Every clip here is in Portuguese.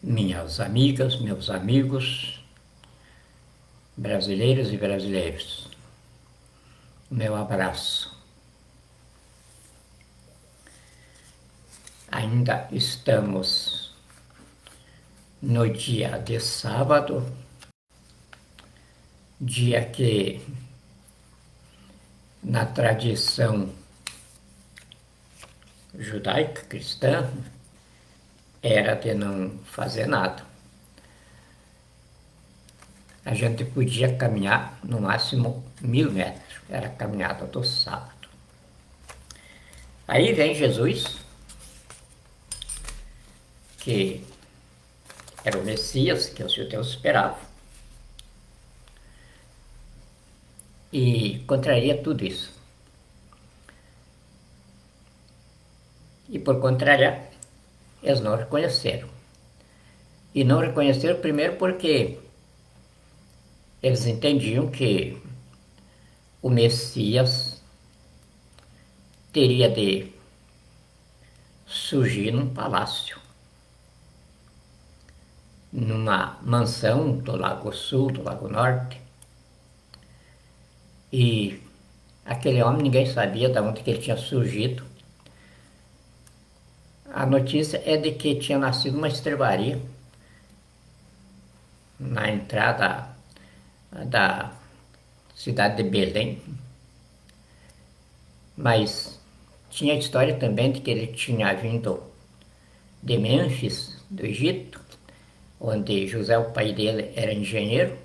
minhas amigas, meus amigos, brasileiros e brasileiros. Meu abraço. Ainda estamos no dia de sábado, dia que, na tradição judaica cristã, era de não fazer nada. A gente podia caminhar no máximo 1000 metros, era a caminhada do sábado. Aí vem Jesus, que era o Messias que os judeus esperavam, e contraria tudo isso. E por contrariar, eles não reconheceram. E não reconheceram primeiro porque eles entendiam que o Messias teria de surgir num palácio, numa mansão do Lago Sul, do Lago Norte. E aquele homem, ninguém sabia de onde que ele tinha surgido. A notícia é de que tinha nascido uma estrebaria na entrada da cidade de Belém. Mas tinha a história também de que ele tinha vindo de Mênfis, do Egito, onde José, o pai dele, era engenheiro.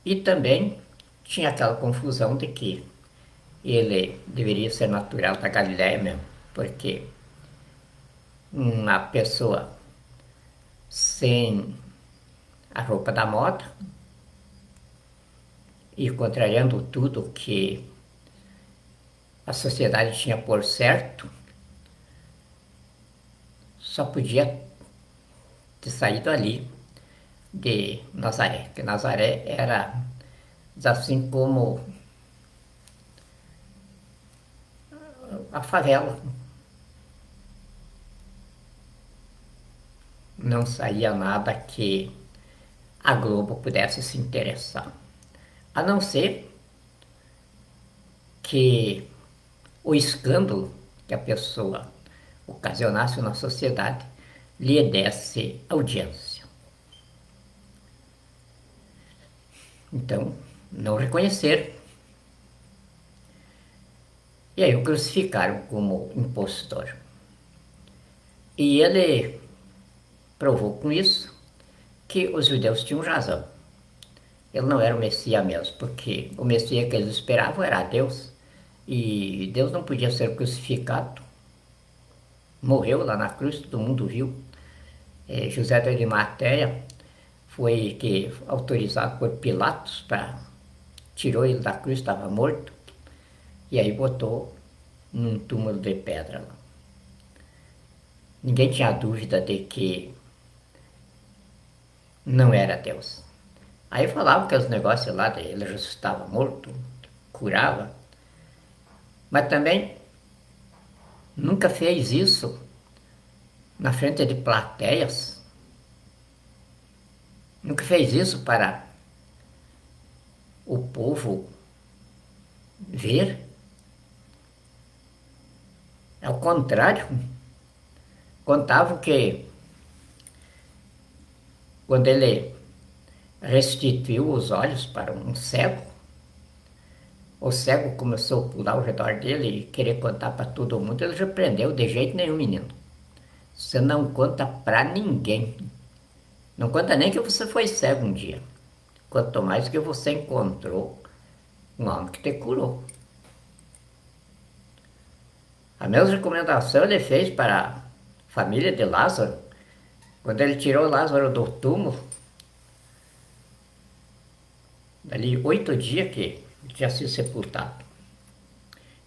E também tinha aquela confusão de que ele deveria ser natural da Galiléia mesmo, porque uma pessoa sem a roupa da moda e contrariando tudo que a sociedade tinha por certo, só podia ter saído ali de Nazaré, que Nazaré era assim como a favela. Não saía nada que a Globo pudesse se interessar, a não ser que o escândalo que a pessoa ocasionasse na sociedade lhe desse audiência. Então, não reconheceram. E aí o crucificaram como impostor. E ele provou com isso que os judeus tinham razão. Ele não era o Messias mesmo, porque o Messias que eles esperavam era Deus. E Deus não podia ser crucificado. Morreu lá na cruz, todo mundo viu. José de Arimateia foi autorizado por Pilatos para tirou ele da cruz, estava morto, e aí botou num túmulo de pedra lá. Ninguém tinha dúvida de que não era Deus. Aí falavam que os negócios lá ele ressuscitava morto, curava, mas também nunca fez isso na frente de plateias. Nunca fez isso para o povo ver. Ao contrário, contavam que quando ele restituiu os olhos para um cego, o cego começou a pular ao redor dele e querer contar para todo mundo. Ele repreendeu: de jeito nenhum, menino. Você não conta para ninguém. Não conta nem que você foi cego um dia. Quanto mais que você encontrou um homem que te curou. A mesma recomendação ele fez para a família de Lázaro, quando ele tirou Lázaro do túmulo. Dali 8 dias que ele tinha sido sepultado.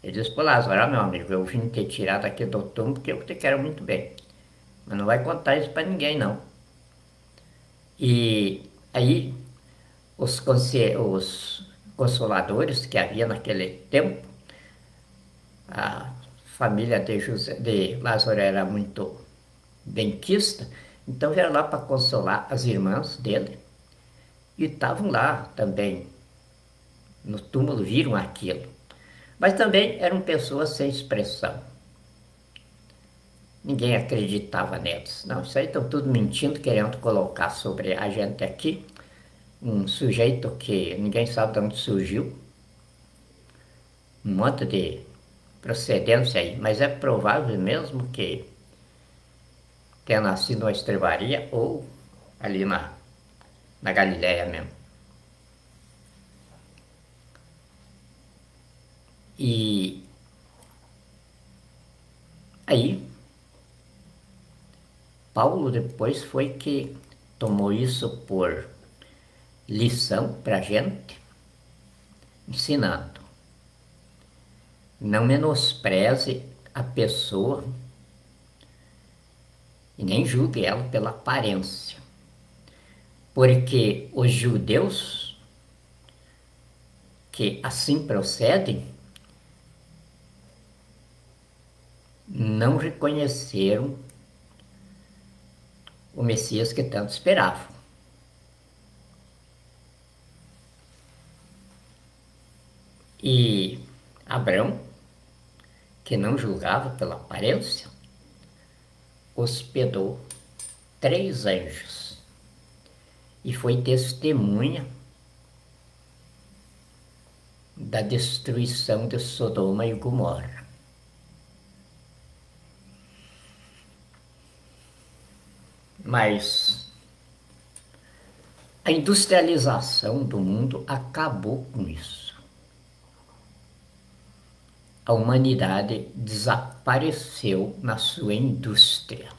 Ele disse para Lázaro: meu amigo, eu vim te tirar daqui do túmulo porque eu te quero muito bem. Mas não vai contar isso para ninguém, não. E aí, os consoladores que havia naquele tempo, a família de Lázaro era muito benquista, Então vieram lá para consolar as irmãs dele e estavam lá também no túmulo, viram aquilo. Mas também eram pessoas sem expressão. Ninguém acreditava neles. Não, isso aí estão tudo mentindo, querendo colocar sobre a gente aqui um sujeito que ninguém sabe de onde surgiu, um monte de procedência aí, mas é provável mesmo que tenha nascido numa estrebaria ou ali na Galileia mesmo. E aí, Paulo depois foi que tomou isso por lição para a gente, ensinando. Não menospreze a pessoa e nem julgue ela pela aparência. Porque os judeus que assim procedem não reconheceram o Messias que tanto esperavam. E Abraão, que não julgava pela aparência, hospedou 3 anjos e foi testemunha da destruição de Sodoma e Gomorra. Mas a industrialização do mundo acabou com isso. A humanidade desapareceu na sua indústria.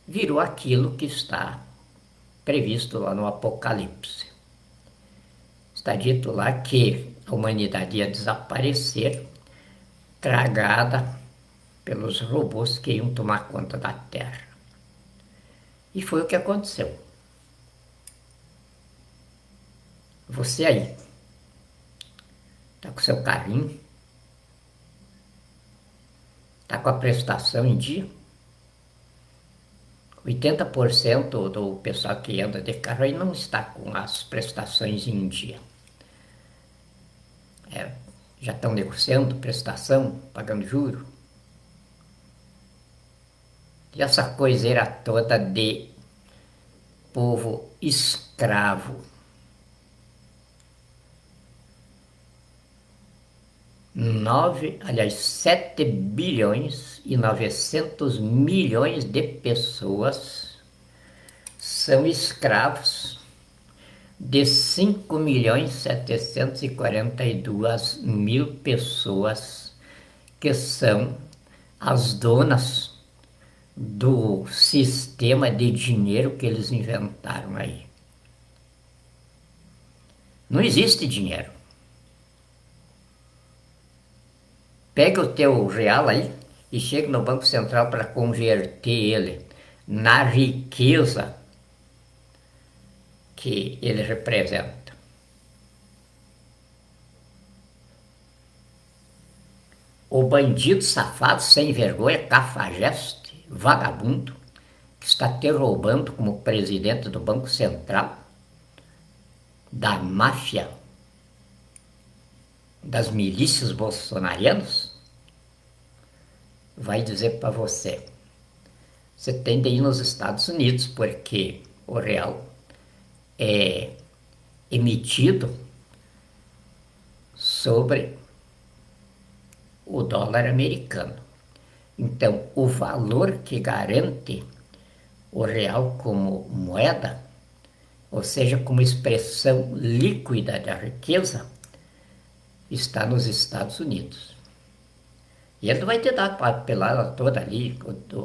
Virou aquilo que está previsto lá no Apocalipse. Está dito lá que a humanidade ia desaparecer, tragada pelos robôs que iam tomar conta da Terra. E foi o que aconteceu. Você aí, está com seu carrinho, está com a prestação em dia. 80% do pessoal que anda de carro aí não está com as prestações em dia. Já estão negociando prestação, pagando juro. E essa coiseira toda de povo escravo. 7 bilhões e 900 milhões de pessoas são escravos de 5 milhões 742 mil pessoas que são as donas do sistema de dinheiro que eles inventaram aí. Não existe dinheiro. Pega o teu real aí e chega no Banco Central para converter ele na riqueza que ele representa. O bandido safado, sem vergonha, cafajeste, vagabundo, que está te roubando como presidente do Banco Central, da máfia, das milícias bolsonarianas, vai dizer para você, você tem de ir nos Estados Unidos, porque o real é emitido sobre o dólar americano. Então, o valor que garante o real como moeda, ou seja, como expressão líquida da riqueza, está nos Estados Unidos. E ele não vai te dar a pelada toda ali,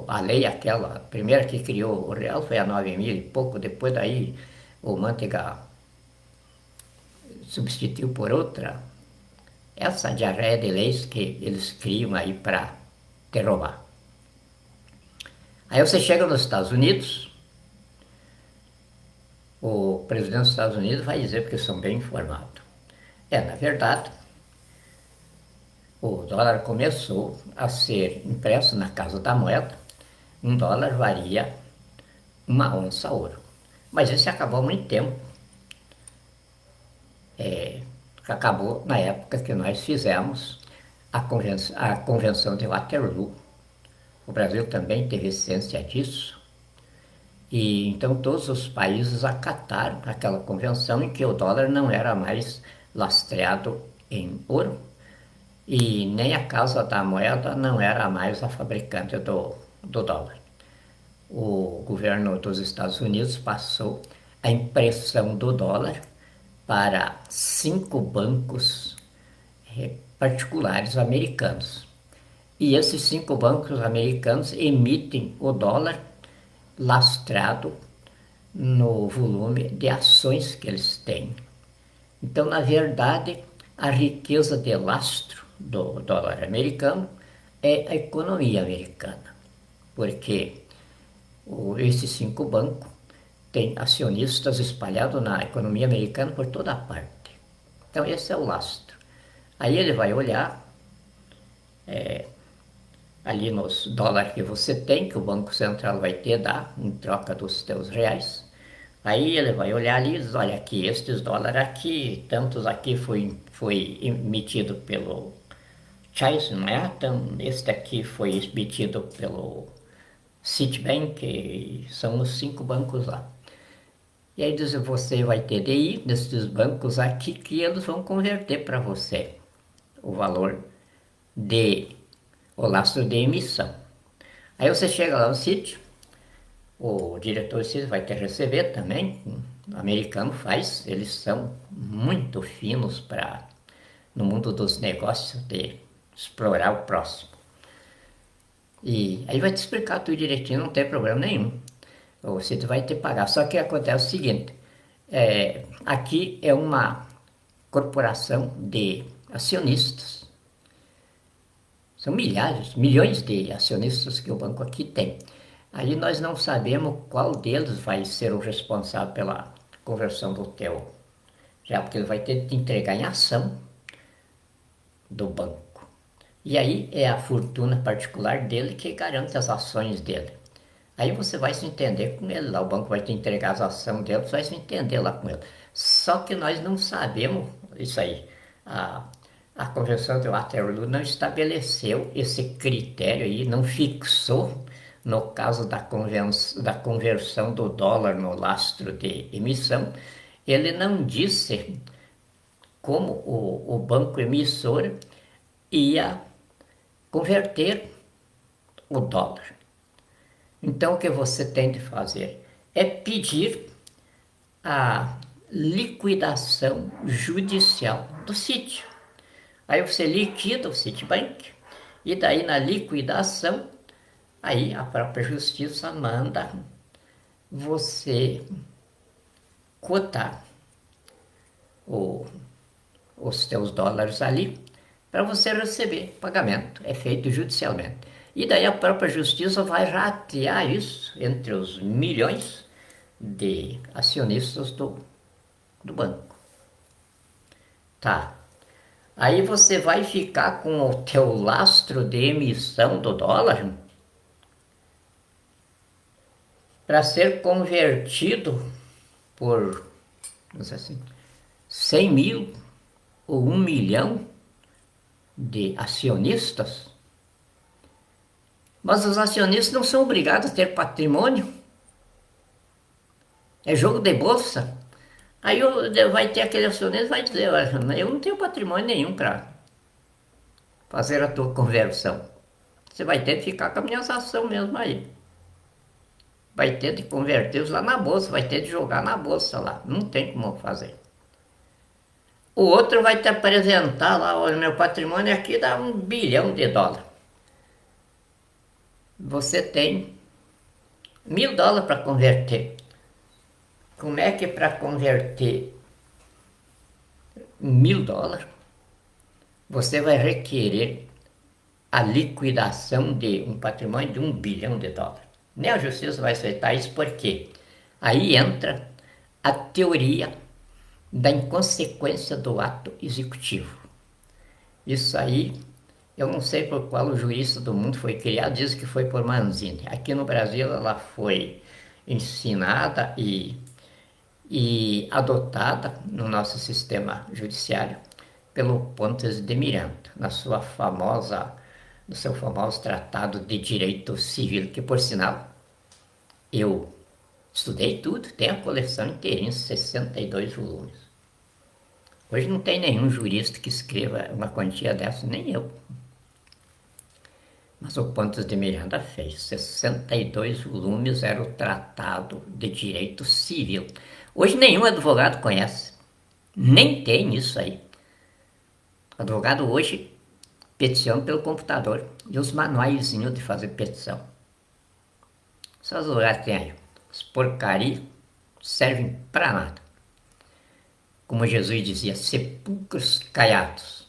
a lei aquela, a primeira que criou o real foi a 9.000 e pouco, depois daí o Manteiga substituiu por outra. Essa diarreia de leis que eles criam aí para te roubar. Aí você chega nos Estados Unidos, o presidente dos Estados Unidos vai dizer, porque são bem informados. Na verdade, o dólar começou a ser impresso na Casa da Moeda. Um dólar valia uma onça ouro. Mas isso acabou há muito tempo. Acabou na época que nós fizemos a Convenção de Waterloo. O Brasil também teve ciência disso. E então todos os países acataram aquela convenção em que o dólar não era mais lastreado em ouro e nem a Casa da Moeda não era mais a fabricante do dólar. O governo dos Estados Unidos passou a impressão do dólar para 5 bancos particulares americanos. E esses 5 bancos americanos emitem o dólar lastrado no volume de ações que eles têm. Então, na verdade, a riqueza de lastro do dólar americano é a economia americana, porque esses 5 bancos têm acionistas espalhados na economia americana por toda a parte. Então, esse é o lastro. Aí ele vai olhar ali nos dólares que você tem, que o Banco Central vai te dar em troca dos teus reais. Aí ele vai olhar ali e diz, olha aqui, estes dólares aqui, tantos aqui foi emitido pelo Chase Manhattan, este aqui foi emitido pelo Citibank, e são os 5 bancos lá. E aí diz, você vai ter de ir nesses bancos aqui que eles vão converter para você o valor o lastro de emissão. Aí você chega lá no sítio, o diretor do sítio vai te receber também, o americano faz, eles são muito finos no mundo dos negócios de explorar o próximo. E aí vai te explicar tudo direitinho, não tem problema nenhum. O sítio vai te pagar. Só que acontece o seguinte, aqui é uma corporação de acionistas. São milhares, milhões de acionistas que o banco aqui tem. Aí nós não sabemos qual deles vai ser o responsável pela conversão do teu, já porque ele vai ter que entregar em ação do banco. E aí é a fortuna particular dele que garante as ações dele. Aí você vai se entender com ele lá, o banco vai te entregar as ações dele, você vai se entender lá com ele. Só que nós não sabemos isso aí. A Convenção de Waterloo não estabeleceu esse critério aí, não fixou, no caso da conversão do dólar no lastro de emissão, ele não disse como o banco emissor ia converter o dólar. Então, o que você tem de fazer é pedir a liquidação judicial do sítio. Aí você liquida o Citibank e daí na liquidação, aí a própria justiça manda você cotar os teus dólares ali para você receber pagamento. É feito judicialmente. E daí a própria justiça vai ratear isso entre os milhões de acionistas do banco. Tá. Aí você vai ficar com o teu lastro de emissão do dólar para ser convertido por, não sei assim, 100 mil ou 1 milhão de acionistas. Mas os acionistas não são obrigados a ter patrimônio. É jogo de bolsa. Aí vai ter aquele acionista que vai dizer, eu não tenho patrimônio nenhum para fazer a tua conversão. Você vai ter que ficar com a minha ação mesmo aí. Vai ter de convertê-los lá na bolsa, vai ter de jogar na bolsa lá. Não tem como fazer. O outro vai te apresentar lá, olha, meu patrimônio aqui dá $1 bilhão. Você tem $1.000 para converter. Como é que para converter $1.000 você vai requerer a liquidação de um patrimônio de $1 bilhão? Nem a justiça vai aceitar isso, porque aí entra a teoria da inconsequência do ato executivo. Isso aí, eu não sei por qual o jurista do mundo foi criado, diz que foi por Manzini. Aqui no Brasil ela foi ensinada e adotada no nosso sistema judiciário pelo Pontes de Miranda, no seu famoso Tratado de Direito Civil, que por sinal eu estudei tudo, tem a coleção inteirinha, 62 volumes. Hoje não tem nenhum jurista que escreva uma quantia dessa, nem eu. Mas o Pontes de Miranda fez. 62 volumes era o Tratado de Direito Civil. Hoje nenhum advogado conhece. Nem tem isso aí. O advogado hoje peticiona pelo computador. E os manuaizinhos de fazer petição. Só os lugares tem aí. As porcarias servem para nada. Como Jesus dizia, sepulcros caiados.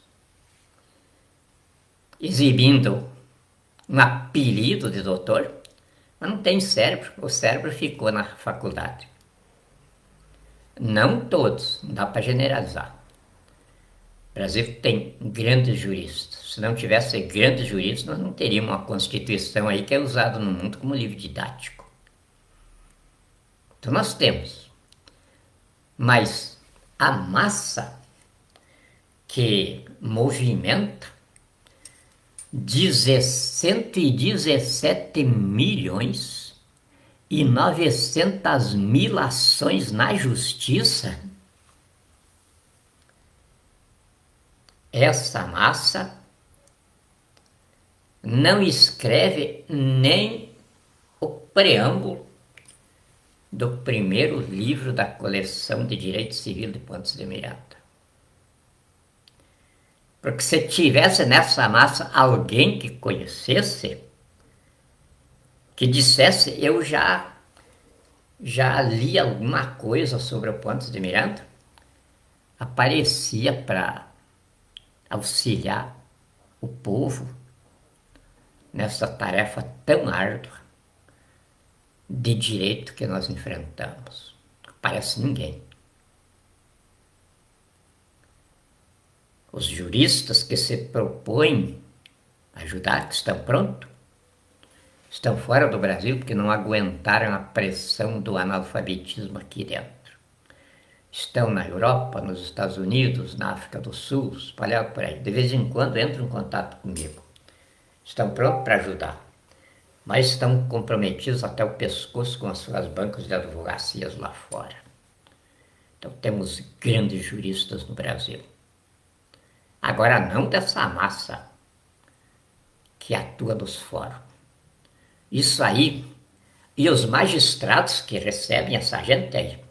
Exibindo um apelido de doutor, mas não tem cérebro. O cérebro ficou na faculdade. Não todos, não dá para generalizar. O Brasil tem grandes juristas. Se não tivesse grandes juristas, nós não teríamos uma Constituição aí que é usada no mundo como livro didático. Então nós temos. Mas a massa que movimenta 117 milhões e 900 mil ações na justiça, essa massa não escreve nem o preâmbulo do primeiro livro da coleção de Direito Civil de Pontes de Miranda. Porque se tivesse nessa massa alguém que conhecesse, que dissesse, eu já li alguma coisa sobre o Pontes de Miranda, aparecia para auxiliar o povo nessa tarefa tão árdua de direito que nós enfrentamos. Não aparece ninguém. Os juristas que se propõem a ajudar, que estão prontos, estão fora do Brasil porque não aguentaram a pressão do analfabetismo aqui dentro. Estão na Europa, nos Estados Unidos, na África do Sul, espalhados por aí. De vez em quando entram em contato comigo. Estão prontos para ajudar, mas estão comprometidos até o pescoço com as suas bancas de advocacias lá fora. Então temos grandes juristas no Brasil. Agora não dessa massa que atua nos fóruns. Isso aí, e os magistrados que recebem essa gente aí,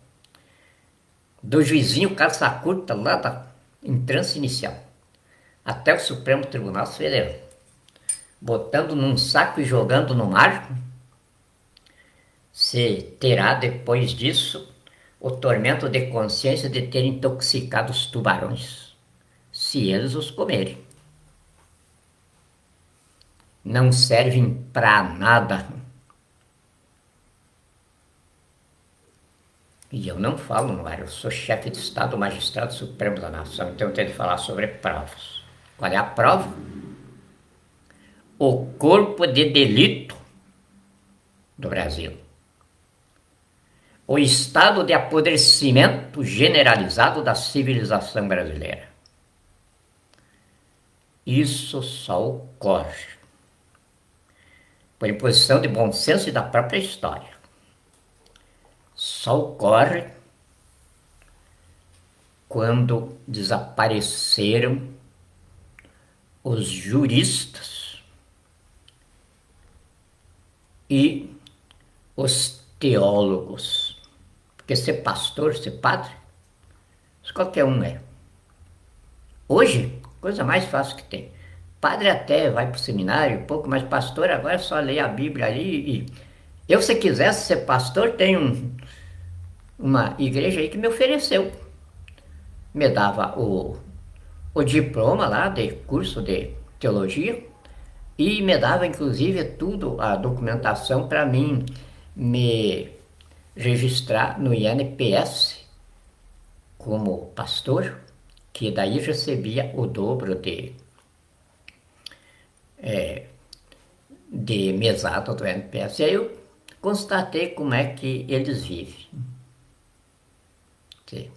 do juizinho calça curta lá da entrância inicial, até o Supremo Tribunal Federal, botando num saco e jogando no mar, se terá depois disso o tormento de consciência de ter intoxicado os tubarões, se eles os comerem. Não servem para nada. E eu não falo no ar, eu sou chefe de Estado, magistrado supremo da nação, então eu tenho que falar sobre provas. Qual é a prova? O corpo de delito do Brasil. O estado de apodrecimento generalizado da civilização brasileira. Isso só ocorre por imposição de bom senso e da própria história. Só ocorre quando desapareceram os juristas e os teólogos. Porque ser pastor, ser padre, isso qualquer um é. Hoje, coisa mais fácil que tem. Padre até vai para o seminário um pouco, mas pastor agora é só ler a Bíblia ali. E eu, se quisesse ser pastor, tem uma igreja aí que me ofereceu. Me dava o diploma lá de curso de teologia e me dava inclusive tudo, a documentação para mim me registrar no INPS como pastor, que daí recebia o dobro de mesada do INPS. E aí eu constatei como é que eles vivem. Sim.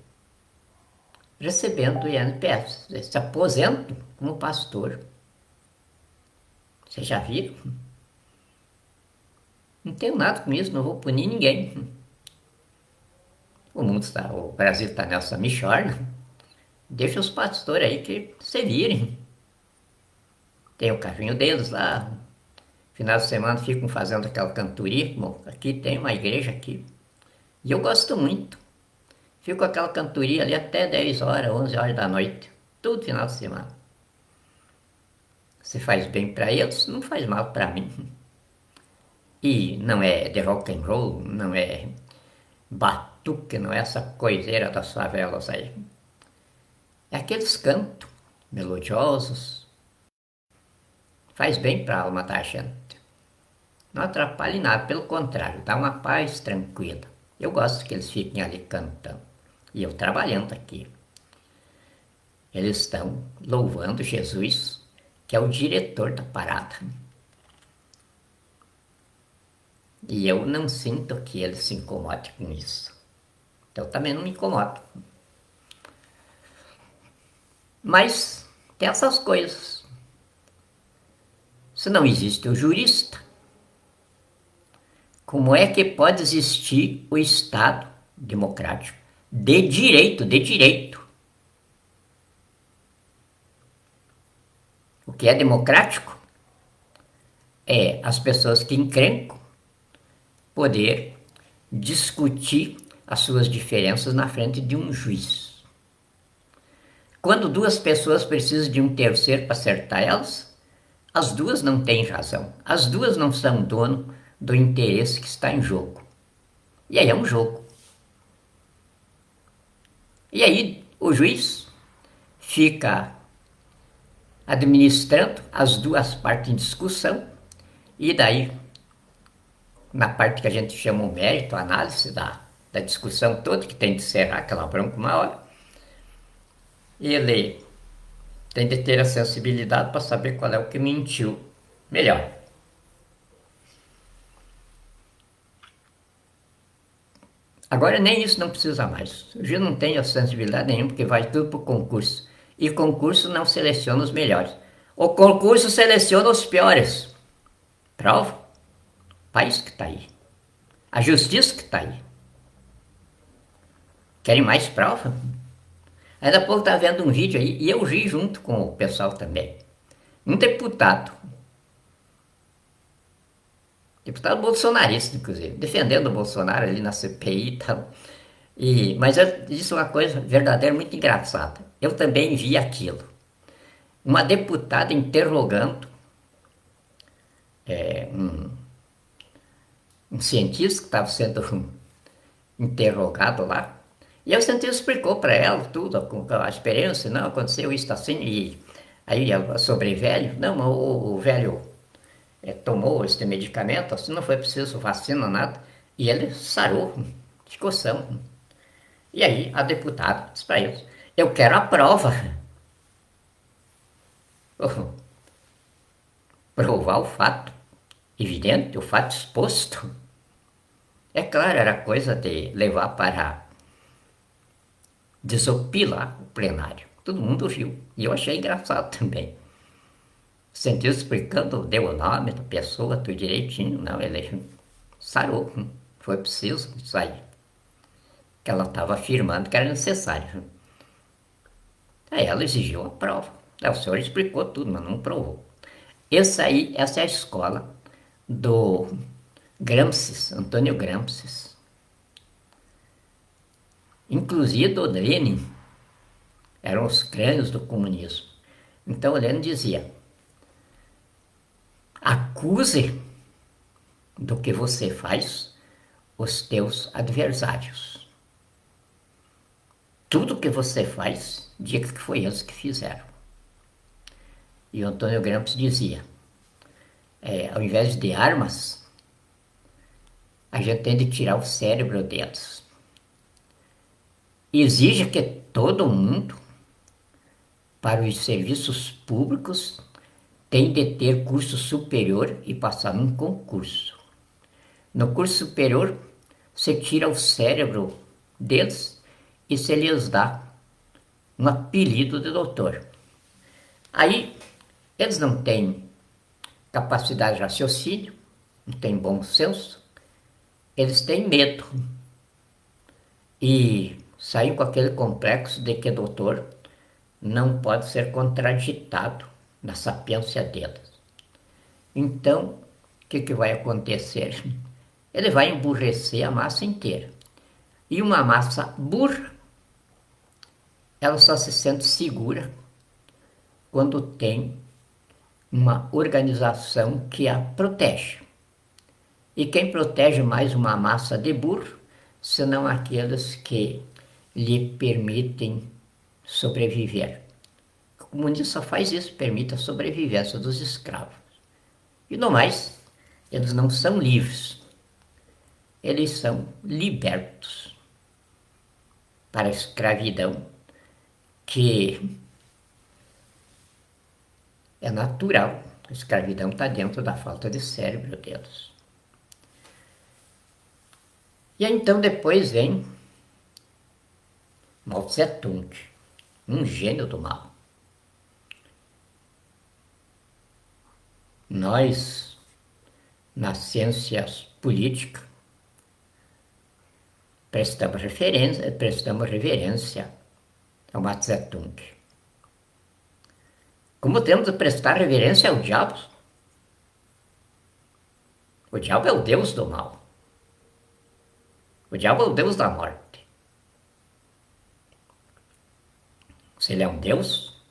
Recebendo o INPS, eles se aposentam como pastor. Vocês já viram? Não tenho nada com isso, não vou punir ninguém. O Brasil está nessa mixórdia. Deixa os pastores aí que se virem. Tem o carrinho deles lá. Final de semana ficam fazendo aquela cantoria. Bom, aqui tem uma igreja aqui. E eu gosto muito. Fico com aquela cantoria ali até 10 horas, 11 horas da noite. Todo final de semana. Se faz bem para eles, não faz mal para mim. E não é de rock and roll, não é batuque, não é essa coiseira das favelas aí. É aqueles cantos melodiosos. Faz bem para a alma da gente. Não atrapalha em nada, pelo contrário, dá uma paz tranquila. Eu gosto que eles fiquem ali cantando. E eu trabalhando aqui. Eles estão louvando Jesus, que é o diretor da parada. E eu não sinto que ele se incomode com isso. Então eu também não me incomodo. Mas tem essas coisas. Se não existe o jurista, como é que pode existir o Estado democrático de direito, de direito? O que é democrático é as pessoas que encrencam poder discutir as suas diferenças na frente de um juiz. Quando duas pessoas precisam de um terceiro para acertar elas, as duas não têm razão. As duas não são dono do interesse que está em jogo. E aí é um jogo. E aí o juiz fica administrando as duas partes em discussão e daí, na parte que a gente chama o mérito, a análise da discussão toda, que tem de encerrar aquela bronca uma hora, ele tem de ter a sensibilidade para saber qual é o que mentiu melhor. Agora nem isso não precisa mais. Eu já não tenho sensibilidade nenhuma, porque vai tudo para o concurso. E concurso não seleciona os melhores. O concurso seleciona os piores. Prova? O país que está aí. A justiça que está aí. Querem mais prova? Ainda há pouco estava vendo um vídeo aí, e eu ri junto com o pessoal também. Um deputado bolsonarista, inclusive, defendendo o Bolsonaro ali na CPI e tal. Mas eu disse uma coisa verdadeira, muito engraçada. Eu também vi aquilo. Uma deputada interrogando um cientista que estava sendo interrogado lá. E o cientista explicou para ela tudo, com a experiência, não, aconteceu isso assim, e aí sobre velho, não, o velho tomou este medicamento, assim, não foi preciso vacina, nada, e ele sarou, ficou são. E aí a deputada disse para eles, eu quero a prova. Provar o fato evidente, o fato exposto. É claro, era coisa de levar para desopilar o plenário. Todo mundo riu. E eu achei engraçado também. O cientista explicando, deu o nome da pessoa, tudo direitinho. Não, ele sarou. Foi preciso sair. Que ela estava afirmando que era necessário. Aí ela exigiu a prova. Aí o senhor explicou tudo, mas não provou. Essa é a escola do Gramsci, Antônio Gramsci. Inclusive o Lenin eram os crânios do comunismo. Então o Lenin dizia, acuse do que você faz os teus adversários. Tudo que você faz, diga que foi eles que fizeram. E o Antônio Gramsci dizia, ao invés de armas, a gente tem de tirar o cérebro deles. Exige que todo mundo, para os serviços públicos, tem de ter curso superior e passar num concurso. No curso superior, você tira o cérebro deles e você lhes dá um apelido de doutor. Aí, eles não têm capacidade de raciocínio, não têm bom senso, eles têm medo e saem com aquele complexo de que doutor não pode ser contraditado na sapiência deles. Então, o que vai acontecer? Ele vai emburrecer a massa inteira. E uma massa burra, ela só se sente segura quando tem uma organização que a protege. E quem protege mais uma massa de burro, senão aqueles que lhe permitem sobreviver. O comunismo só faz isso, permite a sobrevivência dos escravos. E no mais, eles não são livres, eles são libertos para a escravidão, que é natural. A escravidão está dentro da falta de cérebro deles. E então depois vem Mao Tse Tung, um gênio do mal. Nós, nas ciências políticas, prestamos reverência ao Mao Tse Tung. Como temos de prestar reverência ao diabo? O diabo é o deus do mal. O diabo é o deus da morte. Se ele é um deus,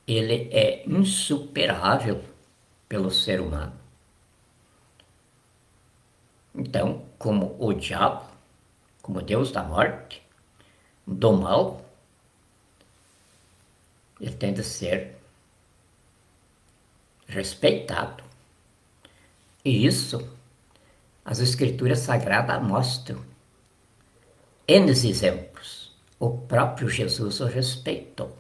ele é insuperável pelo ser humano. Então, como o diabo, como deus da morte, do mal, ele tem de ser respeitado. E isso as escrituras sagradas mostram. N exemplos. O próprio Jesus o respeitou.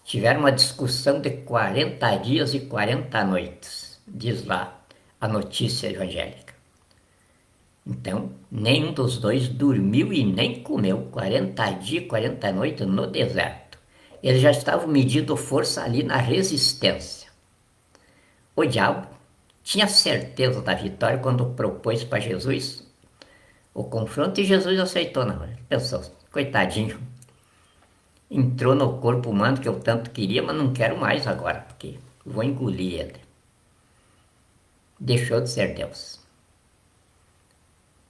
Tiveram uma discussão de 40 dias e 40 noites, diz lá a notícia evangélica. Então, nenhum dos dois dormiu e nem comeu 40 dias e 40 noites no deserto. Eles já estavam medindo força ali na resistência. O diabo tinha certeza da vitória quando propôs para Jesus o confronto e Jesus aceitou na hora. Pensou, coitadinho, entrou no corpo humano que eu tanto queria, mas não quero mais agora, porque vou engolir ele. Deixou de ser Deus.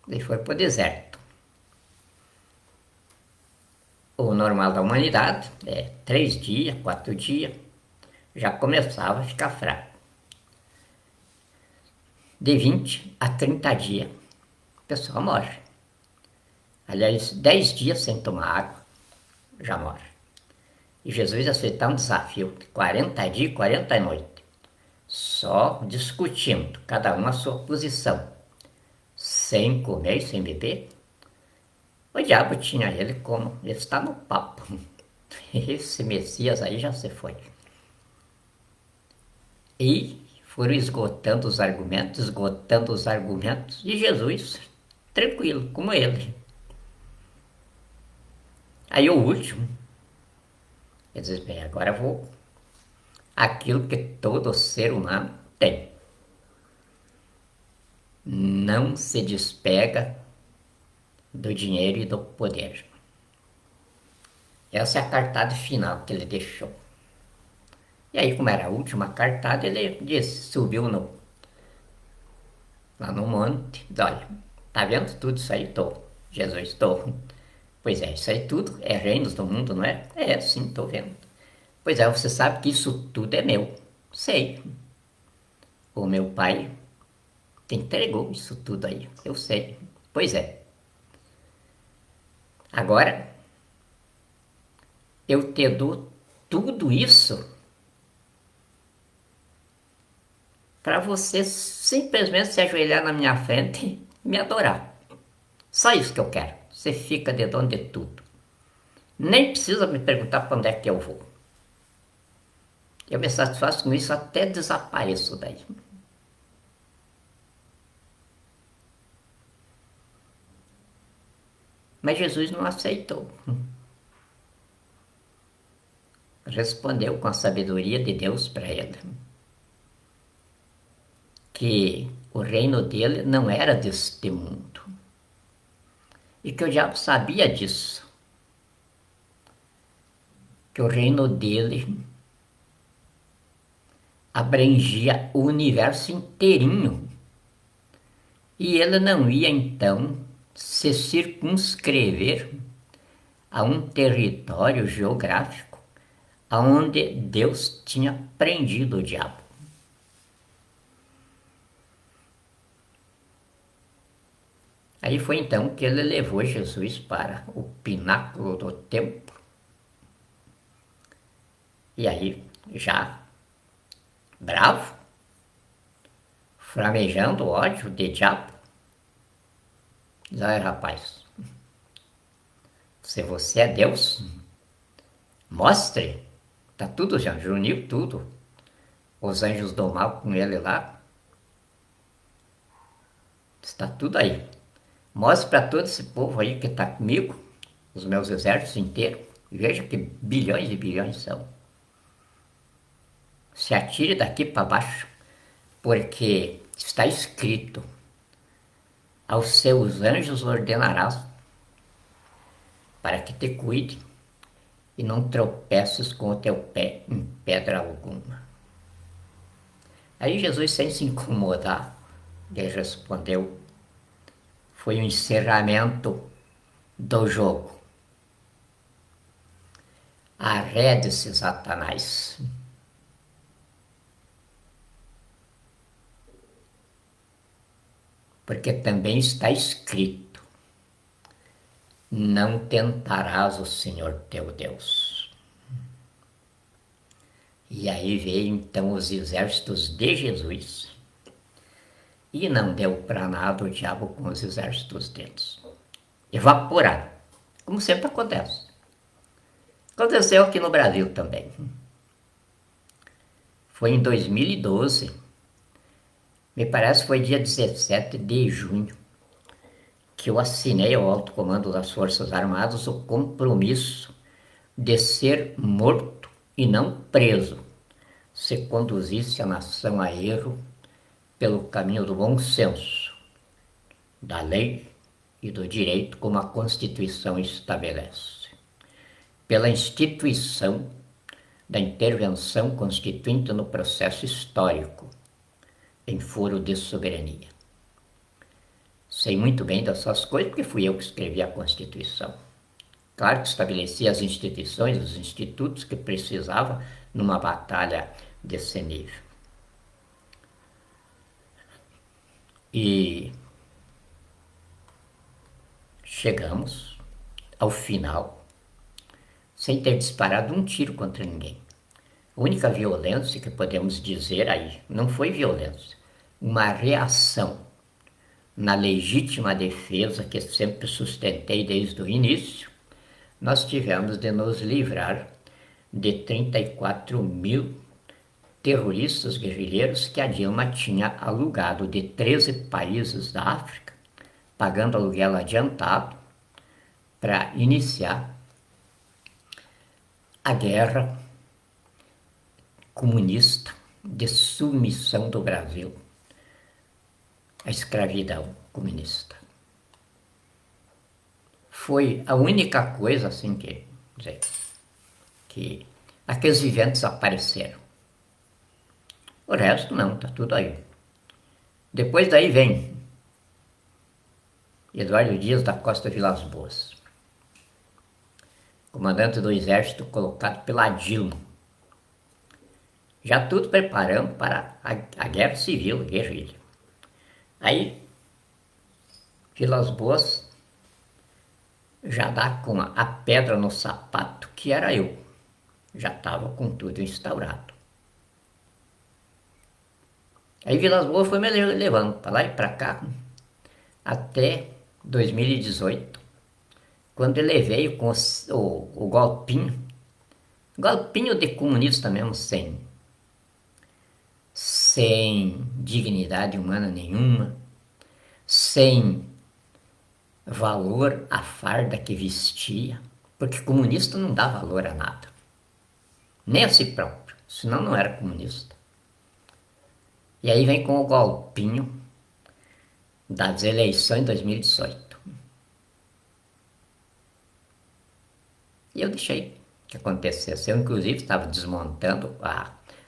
Ele foi para o deserto. O normal da humanidade é 3 dias, 4 dias, já começava a ficar fraco. De 20 a 30 dias, a pessoa morre. Aliás, 10 dias sem tomar água, já morre. E Jesus aceitou um desafio de 40 dias e 40 noites, só discutindo, cada um a sua posição, sem comer e sem beber. O diabo tinha ele como, ele está no papo. Esse Messias aí já se foi. E foram esgotando os argumentos, e Jesus, tranquilo, como ele. Aí o último, ele diz, bem, agora vou aquilo que todo ser humano tem. Não se despega do dinheiro e do poder. Essa é a cartada final que ele deixou. E aí, como era a última cartada, ele disse, subiu lá no monte, diz, olha, tá vendo tudo isso aí? Tô. Jesus, estou. Pois é, isso aí tudo é reinos do mundo, não é? É, sim, estou vendo. Pois é, você sabe que isso tudo é meu. Sei. O meu pai te entregou isso tudo aí, eu sei. Pois é. Agora, eu te dou tudo isso para você simplesmente se ajoelhar na minha frente e me adorar. Só isso que eu quero. Você fica de dono de tudo. Nem precisa me perguntar para onde é que eu vou. Eu me satisfaço com isso, até desapareço daí. Mas Jesus não aceitou. Respondeu com a sabedoria de Deus para ele que o reino dele não era deste mundo e que o diabo sabia disso, que o reino dele abrangia o universo inteirinho e ele não ia então se circunscrever a um território geográfico aonde Deus tinha prendido o diabo. Aí foi então que ele levou Jesus para o pináculo do templo. E aí, já bravo, flamejando ódio de diabo, diz: "Olha, rapaz, se você é Deus, mostre, tá tudo já, reuniu tudo, os anjos do mal com ele lá, está tudo aí. Mostre para todo esse povo aí que está comigo, os meus exércitos inteiros, veja que bilhões e bilhões são. Se atire daqui para baixo, porque está escrito: aos seus anjos ordenarás para que te cuide e não tropeces com o teu pé em pedra alguma." Aí Jesus, sem se incomodar, lhe respondeu: "Foi o encerramento do jogo. Arrede-se, Satanás." Porque também está escrito: "Não tentarás o Senhor teu Deus." E aí veio então os exércitos de Jesus. E não deu para nada o diabo com os exércitos deles. Evaporaram, como sempre acontece. Aconteceu aqui no Brasil também. Foi em 2012, me parece que foi dia 17 de junho, que eu assinei ao alto comando das Forças Armadas o compromisso de ser morto e não preso, se conduzisse a nação a erro pelo caminho do bom senso, da lei e do direito, como a Constituição estabelece, pela instituição da intervenção constituinte no processo histórico, em foro de soberania. Sei muito bem dessas coisas, porque fui eu que escrevi a Constituição. Claro que estabeleci as instituições, os institutos que precisava numa batalha desse nível. E chegamos ao final sem ter disparado um tiro contra ninguém. A única violência que podemos dizer aí não foi violência, uma reação na legítima defesa que sempre sustentei desde o início. Nós tivemos de nos livrar de 34 mil terroristas guerrilheiros que a Dilma tinha alugado de 13 países da África, pagando aluguel adiantado para iniciar a guerra comunista de submissão do Brasil à escravidão comunista. Foi a única coisa assim que aqueles eventos apareceram. O resto não, tá tudo aí. Depois daí vem Eduardo Dias da Costa Vilas Boas, comandante do exército colocado pela Dilma, já tudo preparando para a guerra civil, guerrilha. Aí Vilas Boas já dá com a pedra no sapato, que era eu. Já estava com tudo instaurado. Aí Vilas Boas foi me levando para lá e para cá, até 2018, quando ele veio com o golpinho de comunista mesmo, sem dignidade humana nenhuma, sem valor à farda que vestia, porque comunista não dá valor a nada, nem a si próprio, senão não era comunista. E aí vem com o golpinho das eleições em 2018. E eu deixei que acontecesse. Eu, inclusive, estava desmontando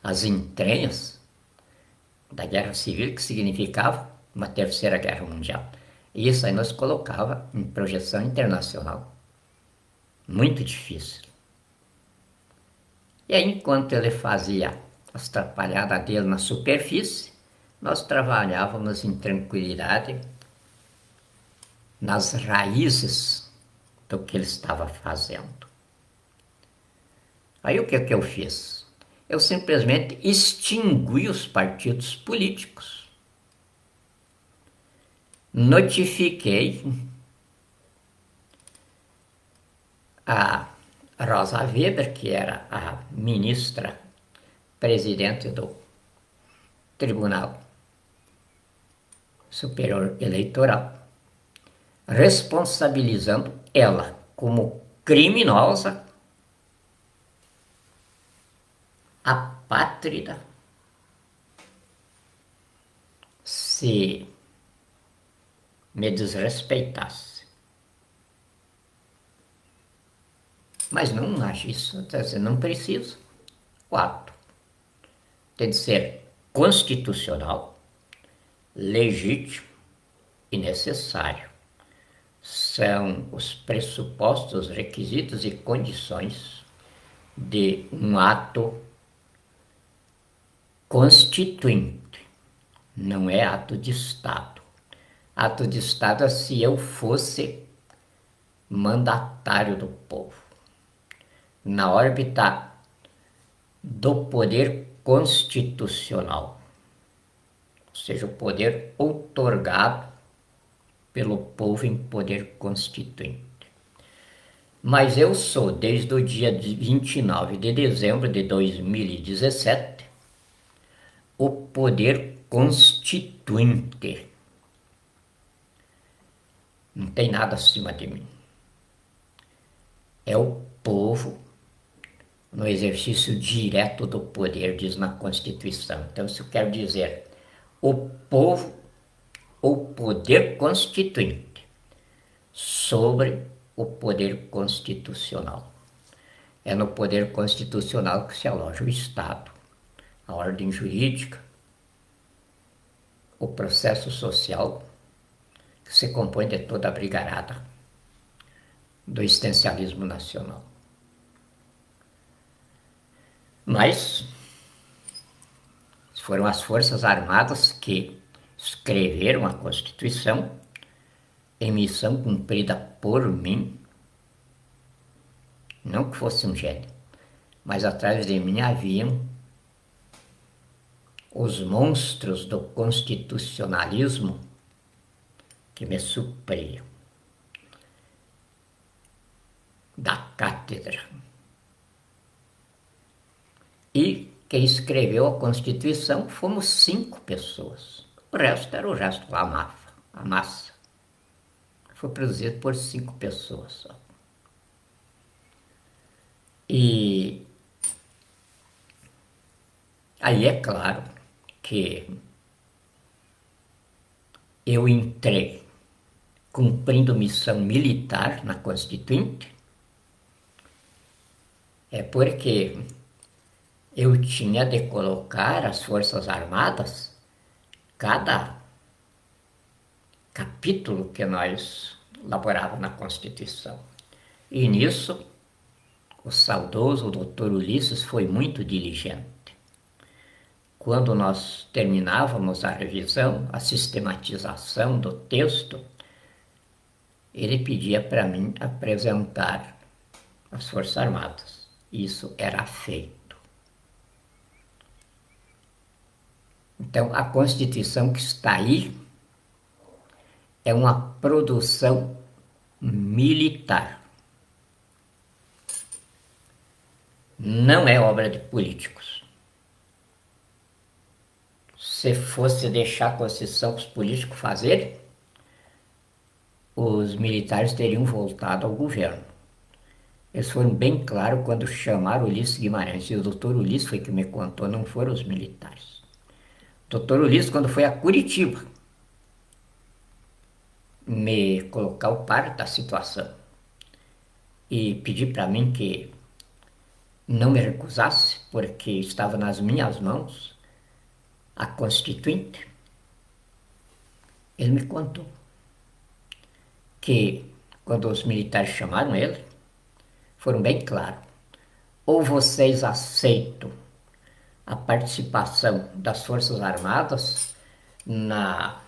as entranhas da Guerra Civil, que significava uma terceira guerra mundial. E isso aí nós colocava em projeção internacional. Muito difícil. E aí, enquanto ele fazia as atrapalhadas dele na superfície, nós trabalhávamos em tranquilidade nas raízes do que ele estava fazendo. Aí o que eu fiz? Eu simplesmente extingui os partidos políticos. Notifiquei a Rosa Weber, que era a ministra presidente do Tribunal Superior Eleitoral, responsabilizando ela como criminosa, apátrida, se me desrespeitasse. Mas não age isso, não precisa. O ato tem de ser constitucional, legítimo e necessário. São os pressupostos, requisitos e condições de um ato constituinte, não é ato de Estado. Ato de Estado é se eu fosse mandatário do povo. Na órbita do poder constitucional, ou seja, o poder outorgado pelo povo em poder constituinte. Mas eu sou, desde o dia 29 de dezembro de 2017, o poder constituinte. Não tem nada acima de mim. É o povo no exercício direto do poder, diz na Constituição. Então, isso quer dizer o povo, o poder constituinte, sobre o poder constitucional. É no poder constitucional que se aloja o Estado, a ordem jurídica, o processo social, que se compõe de toda a brigarada do existencialismo nacional. Mas foram as Forças Armadas que escreveram a Constituição, em missão cumprida por mim, não que fosse um gênio, mas atrás de mim haviam os monstros do constitucionalismo que me supriam da cátedra. E quem escreveu a Constituição fomos 5 pessoas. O resto era o resto, a massa. Foi produzido por 5 pessoas só. E aí é claro que eu entrei cumprindo missão militar na Constituinte, é porque eu tinha de colocar as Forças Armadas, cada capítulo que nós elaborávamos na Constituição. E nisso, o saudoso doutor Ulisses foi muito diligente. Quando nós terminávamos a revisão, a sistematização do texto, ele pedia para mim apresentar as Forças Armadas. Isso era feito. Então, a Constituição que está aí é uma produção militar. Não é obra de políticos. Se fosse deixar a Constituição para os políticos fazerem, os militares teriam voltado ao governo. Eles foram bem claros quando chamaram Ulisses Guimarães, e o doutor Ulisses foi que me contou, não foram os militares. O doutor Ulisses, quando foi a Curitiba, me colocar o par da situação e pedir para mim que não me recusasse, porque estava nas minhas mãos a Constituinte, ele me contou que quando os militares chamaram ele, foram bem claros. Ou vocês aceitam a participação das Forças Armadas na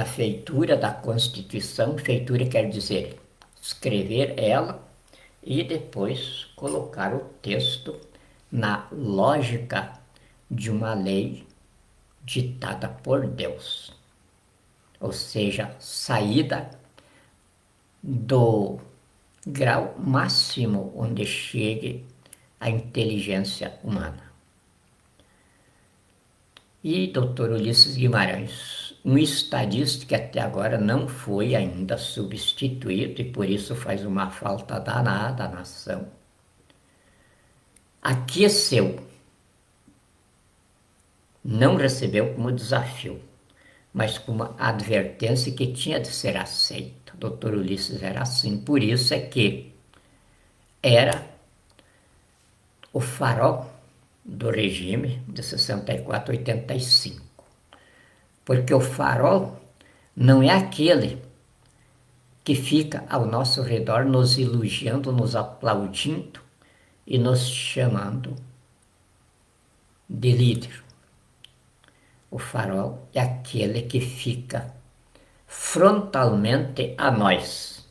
feitura da Constituição, feitura quer dizer escrever ela e depois colocar o texto na lógica de uma lei ditada por Deus. Ou seja, saída do grau máximo onde chegue a inteligência humana. E Dr. Ulisses Guimarães, um estadista que até agora não foi ainda substituído e por isso faz uma falta danada à nação, aqueceu, não recebeu como desafio, mas como uma advertência que tinha de ser aceita. O Dr. Ulisses era assim, por isso é que era o farol do regime de 64 a 85. Porque o farol não é aquele que fica ao nosso redor nos elogiando, nos aplaudindo e nos chamando de líder. O farol é aquele que fica frontalmente a nós,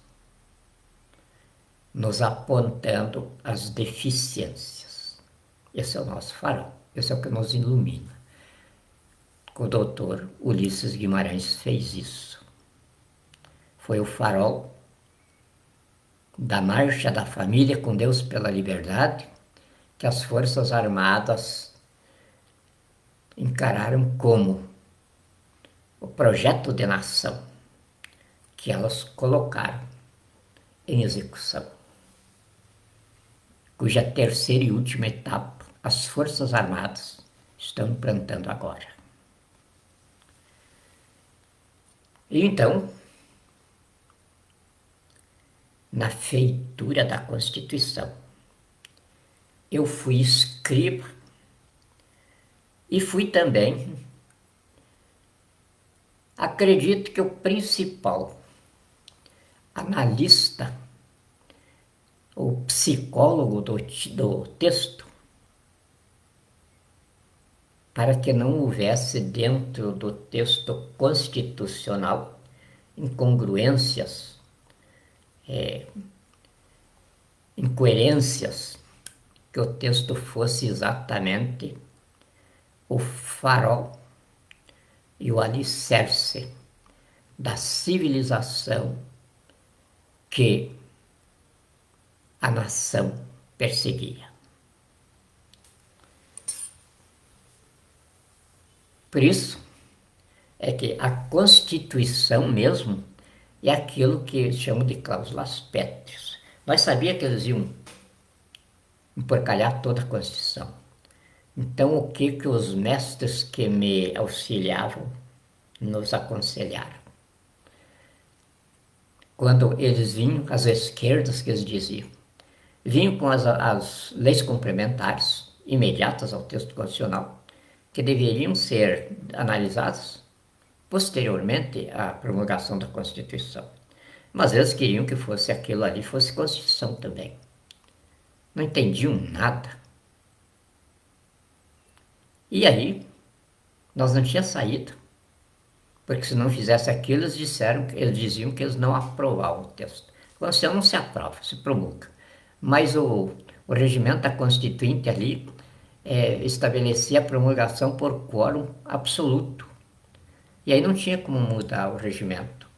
nos apontando as deficiências. Esse é o nosso farol, esse é o que nos ilumina. O doutor Ulisses Guimarães fez isso. Foi o farol da marcha da família com Deus pela liberdade que as Forças Armadas encararam como o projeto de nação que elas colocaram em execução, cuja terceira e última etapa as Forças Armadas estão implantando agora. E então, na feitura da Constituição, eu fui escriba e fui também, acredito que o principal analista, o psicólogo do texto, para que não houvesse dentro do texto constitucional incongruências, incoerências, que o texto fosse exatamente o farol e o alicerce da civilização que a nação perseguia. Por isso é que a Constituição mesmo é aquilo que chamam de cláusulas pétreas. Nós sabíamos que eles iam emporcalhar toda a Constituição. Então, o que os mestres que me auxiliavam nos aconselharam? Quando eles vinham, as esquerdas que eles diziam, vinham com as leis complementares imediatas ao texto constitucional, que deveriam ser analisadas posteriormente à promulgação da Constituição. Mas eles queriam que fosse aquilo ali, fosse Constituição também. Não entendiam nada. E aí, nós não tínhamos saído, porque se não fizesse aquilo, eles diziam que eles não aprovavam o texto. A Constituição não se aprova, se promulga. Mas o regimento da Constituinte ali estabelecia a promulgação por quórum absoluto. E aí não tinha como mudar o regimento.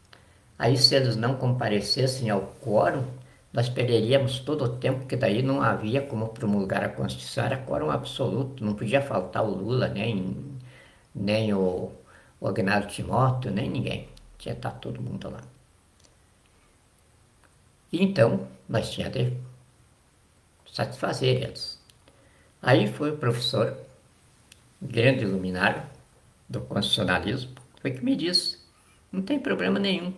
Aí se eles não comparecessem ao quórum, nós perderíamos todo o tempo, que daí não havia como promulgar a Constituição, era quórum absoluto, não podia faltar o Lula, nem o Agnaldo Timóteo, nem ninguém, tinha que estar todo mundo lá. Então, nós tínhamos de satisfazer eles. Aí foi o professor, grande luminário do constitucionalismo, foi que me disse, não tem problema nenhum.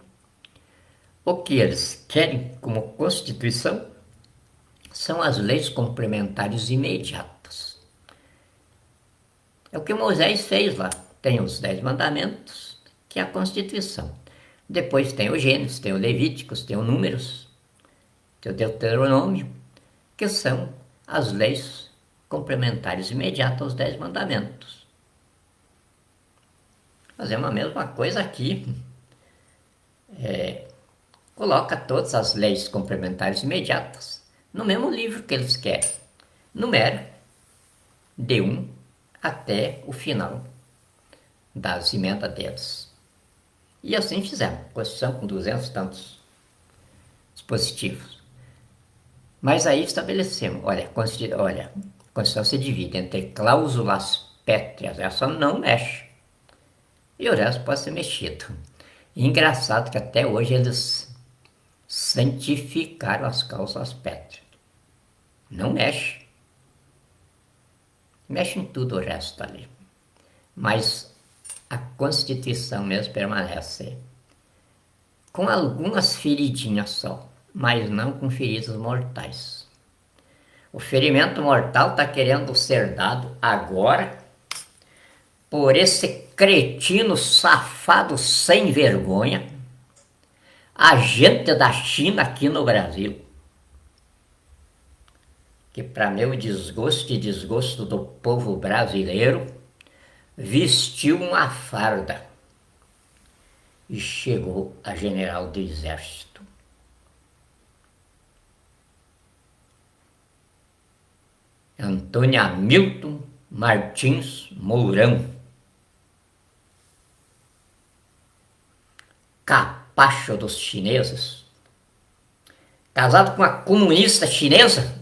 O que eles querem como Constituição são as leis complementares imediatas. É o que Moisés fez lá. Tem os 10 mandamentos, que é a Constituição. Depois tem o Gênesis, tem o Levíticos, tem o Números, tem o Deuteronômio, que são as leis complementares imediatas aos 10 mandamentos. Fazemos a mesma coisa aqui. Coloca todas as leis complementares imediatas no mesmo livro que eles querem. Numera de 1 até o final das emendas deles. E assim fizemos. Constituição com 200 e tantos dispositivos. Mas aí estabelecemos, olha, a Constituição se divide entre cláusulas pétreas, essa não mexe, e o resto pode ser mexido. E engraçado que até hoje eles santificaram as cláusulas pétreas. Não mexe. Mexe em tudo o resto ali. Mas a Constituição mesmo permanece com algumas feridinhas só, mas não com feridas mortais. O ferimento mortal está querendo ser dado agora por esse cretino safado sem vergonha, agente da China aqui no Brasil, que para meu desgosto e desgosto do povo brasileiro, vestiu uma farda e chegou a general do exército. Antônio Hamilton Martins Mourão, capacho dos chineses, casado com uma comunista chinesa,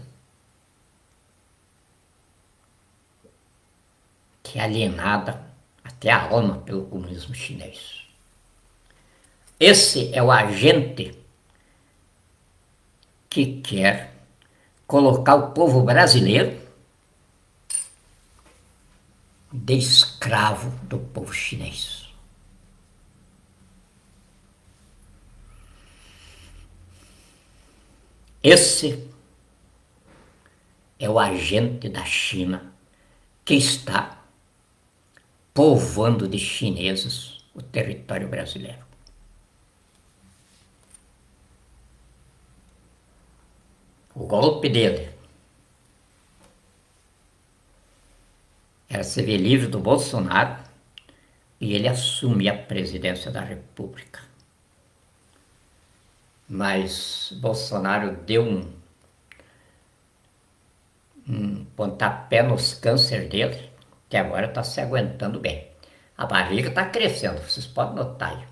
que é alienada até a alma pelo comunismo chinês. Esse é o agente que quer colocar o povo brasileiro de escravo do povo chinês. Esse é o agente da China que está povoando de chineses o território brasileiro. O golpe dele era se ver livre do Bolsonaro e ele assumir a presidência da República. Mas Bolsonaro deu um pontapé nos câncer dele, que agora está se aguentando bem. A barriga está crescendo, vocês podem notar aí.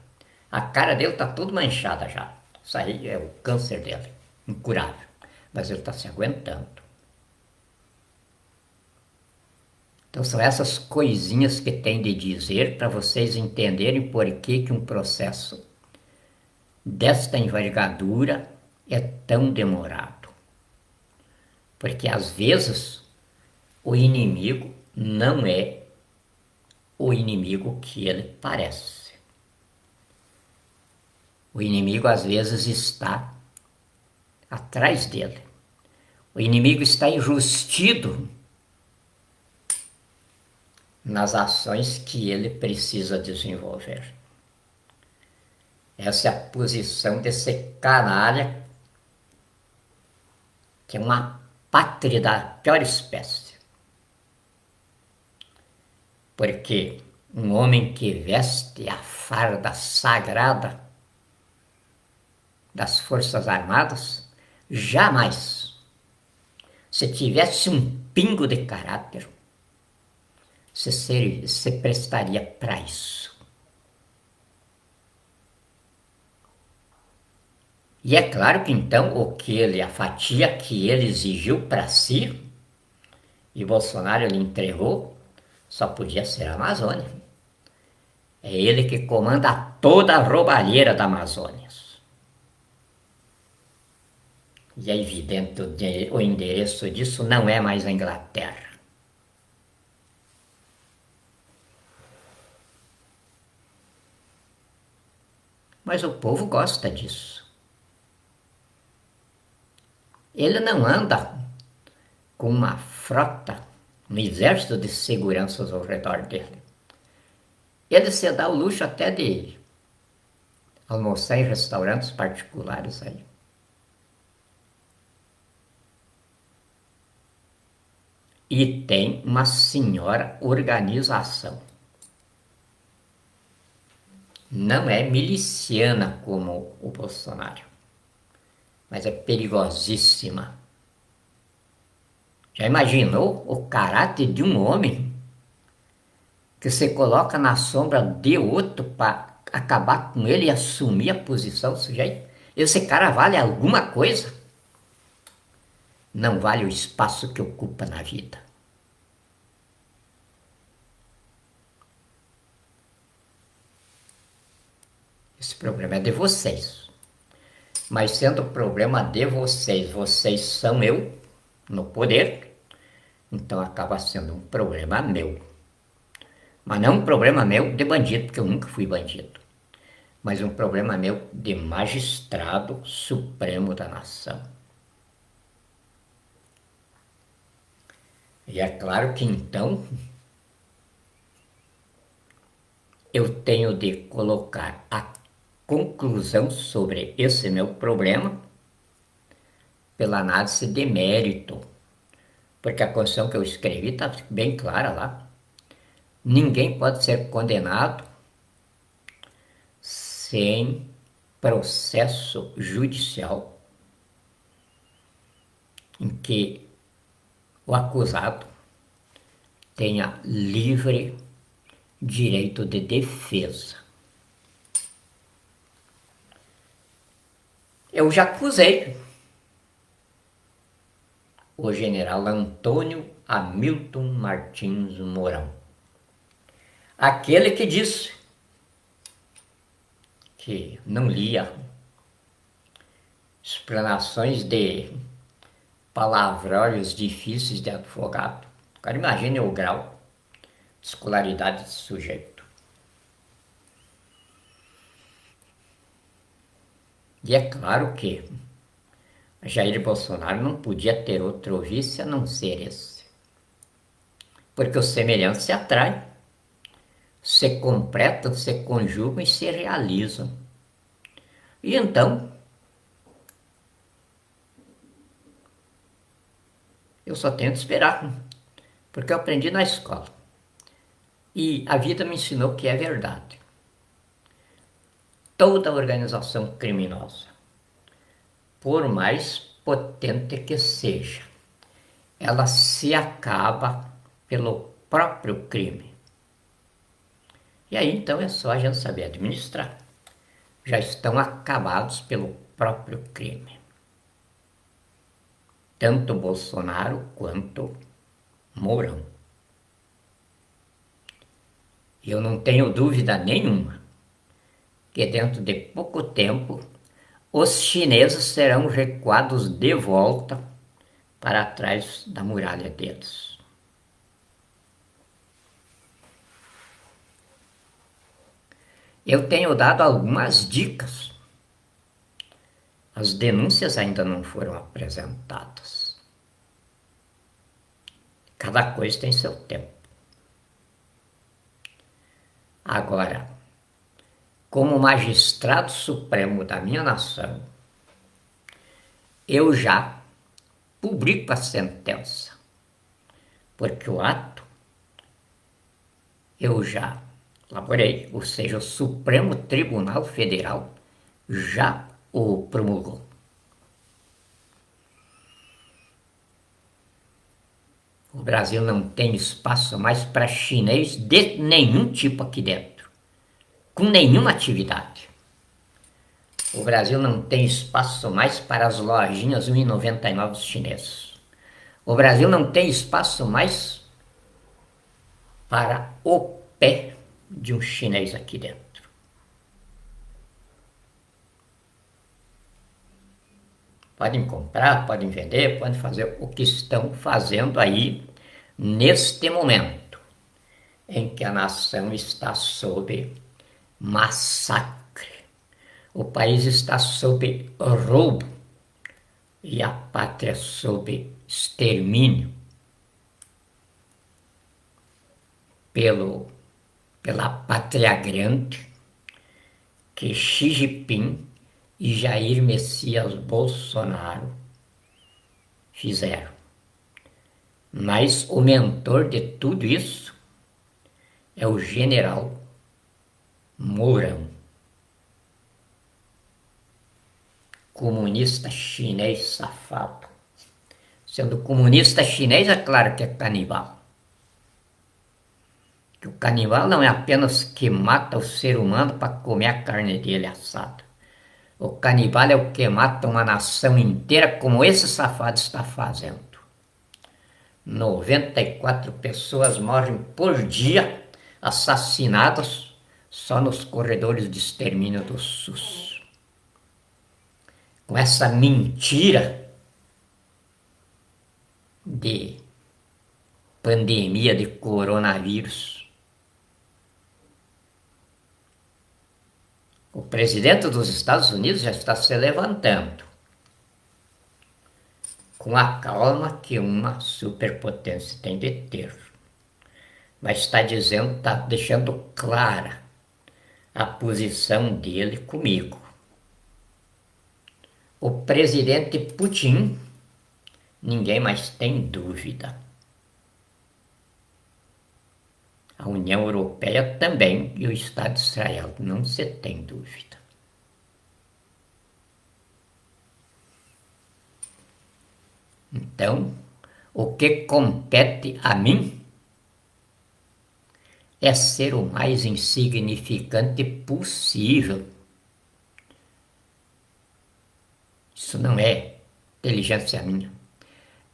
A cara dele está tudo manchada já. Isso aí é o câncer dele, incurável. Mas ele está se aguentando. Então são essas coisinhas que tem de dizer para vocês entenderem por que um processo desta envergadura é tão demorado. Porque às vezes o inimigo não é o inimigo que ele parece. O inimigo às vezes está atrás dele. O inimigo está enrustido nas ações que ele precisa desenvolver. Essa é a posição desse canalha, que é uma pátria da pior espécie. Porque um homem que veste a farda sagrada das Forças Armadas, jamais, se tivesse um pingo de caráter, se prestaria para isso. E é claro que então a fatia que ele exigiu para si, e Bolsonaro lhe entregou, só podia ser a Amazônia. É ele que comanda toda a roubalheira da Amazônia. E é evidente o endereço disso não é mais a Inglaterra. Mas o povo gosta disso. Ele não anda com uma frota, um exército de seguranças ao redor dele. Ele se dá o luxo até de almoçar em restaurantes particulares aí. E tem uma senhora organização. Não é miliciana como o Bolsonaro, mas é perigosíssima. Já imaginou o caráter de um homem que você coloca na sombra de outro para acabar com ele e assumir a posição do sujeito? Esse cara vale alguma coisa? Não vale o espaço que ocupa na vida. Esse problema é de vocês. Mas sendo o problema de vocês, vocês são eu no poder, então acaba sendo um problema meu. Mas não um problema meu de bandido, porque eu nunca fui bandido. Mas um problema meu de magistrado supremo da nação. E é claro que então eu tenho de colocar a conclusão sobre esse meu problema pela análise de mérito, porque a Constituição que eu escrevi está bem clara lá. Ninguém pode ser condenado sem processo judicial em que o acusado tenha livre direito de defesa. Eu já acusei o general Antônio Hamilton Martins Mourão, aquele que disse que não lia explanações de palavrórios difíceis de advogado. Agora imagine o grau de escolaridade desse sujeito. E é claro que Jair Bolsonaro não podia ter outro vice a não ser esse. Porque os semelhantes se atraem, se completam, se conjugam e se realizam. E então, eu só tenho de esperar, porque eu aprendi na escola. E a vida me ensinou que é verdade. Toda organização criminosa, por mais potente que seja, ela se acaba pelo próprio crime. E aí então é só a gente saber administrar. Já estão acabados pelo próprio crime. Tanto Bolsonaro quanto Mourão. E eu não tenho dúvida nenhuma que dentro de pouco tempo os chineses serão recuados de volta para trás da muralha deles. Eu tenho dado algumas dicas. As denúncias ainda não foram apresentadas. Cada coisa tem seu tempo. Agora, como magistrado supremo da minha nação, eu já publico a sentença, porque o ato eu já elaborei, ou seja, o Supremo Tribunal Federal já o promulgou. O Brasil não tem espaço mais para chinês de nenhum tipo aqui dentro, com nenhuma atividade. O Brasil não tem espaço mais para as lojinhas 1,99 dos chineses. O Brasil não tem espaço mais para o pé de um chinês aqui dentro. Podem comprar, podem vender, podem fazer o que estão fazendo aí neste momento em que a nação está sob massacre. O país está sob roubo e a pátria sob extermínio pela pátria grande que Xi Jinping e Jair Messias Bolsonaro fizeram. Mas o mentor de tudo isso é o general Mourão, comunista chinês safado. Sendo comunista chinês, é claro que é canibal. Que o canibal não é apenas que mata o ser humano para comer a carne dele assada. O canibal é o que mata uma nação inteira, como esse safado está fazendo. 94 pessoas morrem por dia assassinadas só nos corredores de extermínio do SUS. Com essa mentira de pandemia de coronavírus. O presidente dos Estados Unidos já está se levantando com a calma que uma superpotência tem de ter. Mas está dizendo, está deixando clara a posição dele comigo. O presidente Putin, ninguém mais tem dúvida. A União Europeia também e o Estado de Israel, não se tem dúvida. Então, o que compete a mim é ser o mais insignificante possível. Isso não é inteligência minha.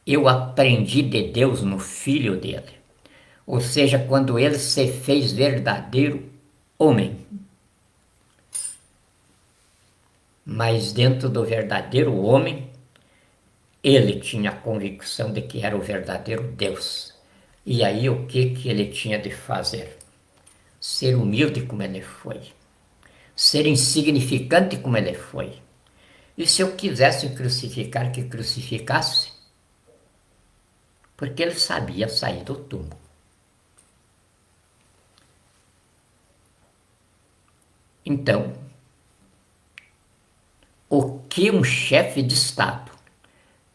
Eu aprendi de Deus no Filho dele. Ou seja, quando ele se fez verdadeiro homem. Mas dentro do verdadeiro homem, ele tinha a convicção de que era o verdadeiro Deus. E aí o que ele tinha de fazer? Ser humilde como ele foi. Ser insignificante como ele foi. E se eu quisesse crucificar, que crucificasse? Porque ele sabia sair do túmulo. Então, o que um chefe de Estado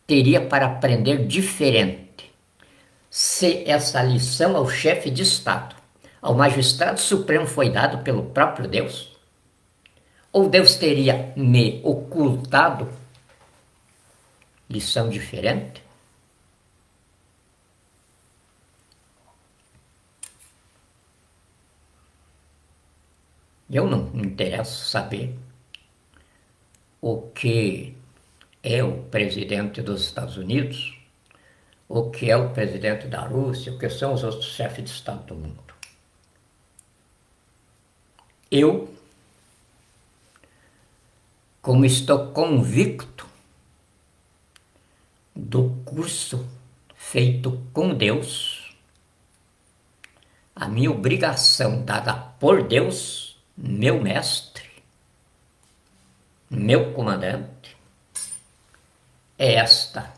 teria para aprender diferente se essa lição ao chefe de Estado, ao magistrado supremo foi dado pelo próprio Deus? Ou Deus teria me ocultado lição diferente? Eu não me interesso saber o que é o presidente dos Estados Unidos, o que é o presidente da Rússia, o que são os outros chefes de Estado do mundo. Eu, como estou convicto do curso feito com Deus, a minha obrigação dada por Deus, meu mestre, meu comandante, é esta: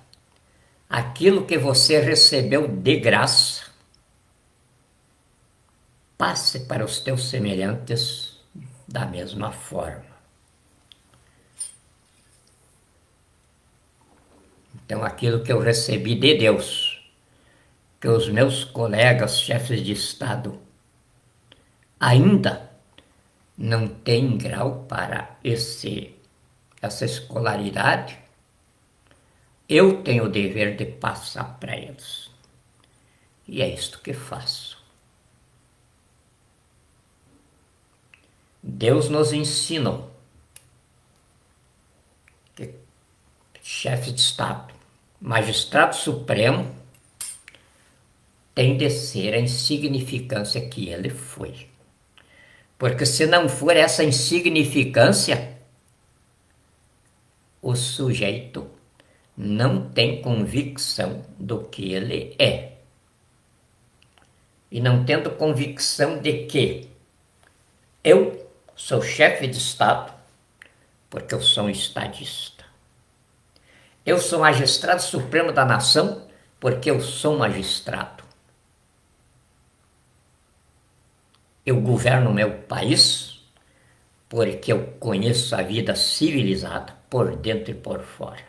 aquilo que você recebeu de graça, passe para os teus semelhantes da mesma forma. Então, aquilo que eu recebi de Deus, que os meus colegas chefes de Estado ainda não têm grau para essa escolaridade, eu tenho o dever de passar para eles. E é isto que faço. Deus nos ensinou que chefe de Estado, magistrado supremo, tem de ser a insignificância que ele foi. Porque se não for essa insignificância, o sujeito não tem convicção do que ele é. E não tendo convicção de que eu sou chefe de Estado, porque eu sou um estadista. Eu sou magistrado supremo da nação, porque eu sou magistrado. Eu governo meu país, porque eu conheço a vida civilizada, por dentro e por fora.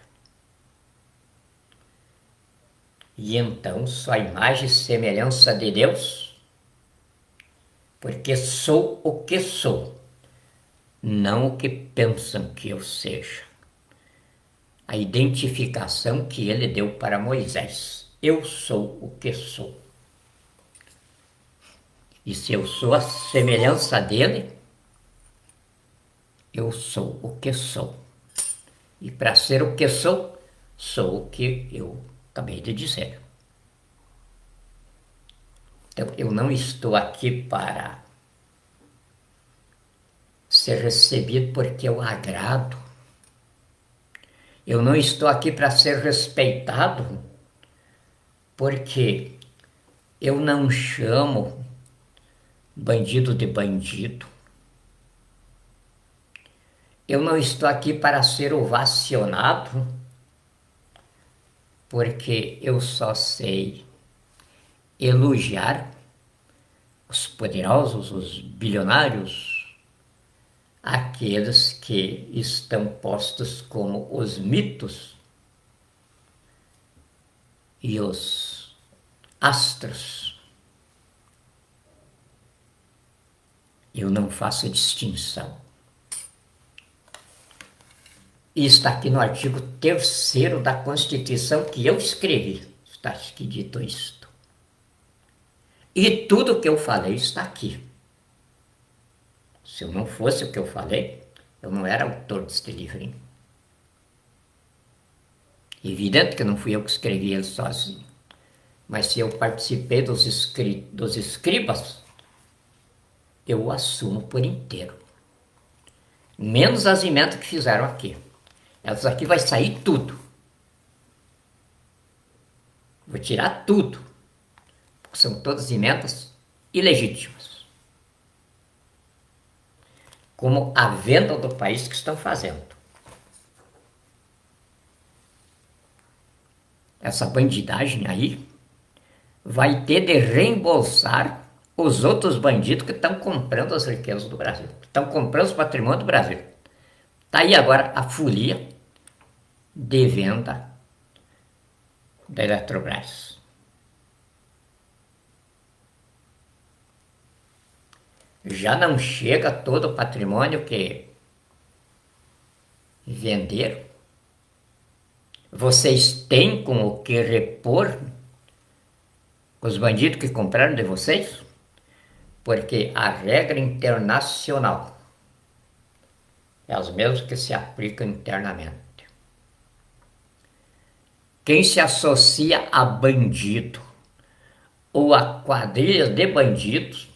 E então sou a imagem e semelhança de Deus, porque sou o que sou, não o que pensam que eu seja. A identificação que ele deu para Moisés. Eu sou o que sou. E se eu sou a semelhança dele, eu sou o que sou. E para ser o que sou, sou o que eu acabei de dizer. Então, eu não estou aqui para ser recebido porque eu agrado. Eu não estou aqui para ser respeitado porque eu não chamo bandido de bandido. Eu não estou aqui para ser ovacionado porque eu só sei elogiar os poderosos, os bilionários, aqueles que estão postos como os mitos e os astros. Eu não faço distinção. E está aqui no artigo 3º da Constituição que eu escrevi. Está aqui dito isto. E tudo que eu falei está aqui. Se eu não fosse o que eu falei, eu não era autor deste livrinho. Evidente que não fui eu que escrevi ele sozinho. Mas se eu participei dos escribas, eu o assumo por inteiro. Menos as emendas que fizeram aqui. Elas aqui vai sair tudo. Vou tirar tudo. Porque são todas emendas ilegítimas. Como a venda do país que estão fazendo. Essa bandidagem aí vai ter de reembolsar os outros bandidos que estão comprando as riquezas do Brasil. Que estão comprando os patrimônios do Brasil. Está aí agora a folia de venda da Eletrobras. Já não chega todo o patrimônio que venderam. Vocês têm com o que repor os bandidos que compraram de vocês? Porque a regra internacional é as mesmas que se aplicam internamente. Quem se associa a bandido ou a quadrilhas de bandidos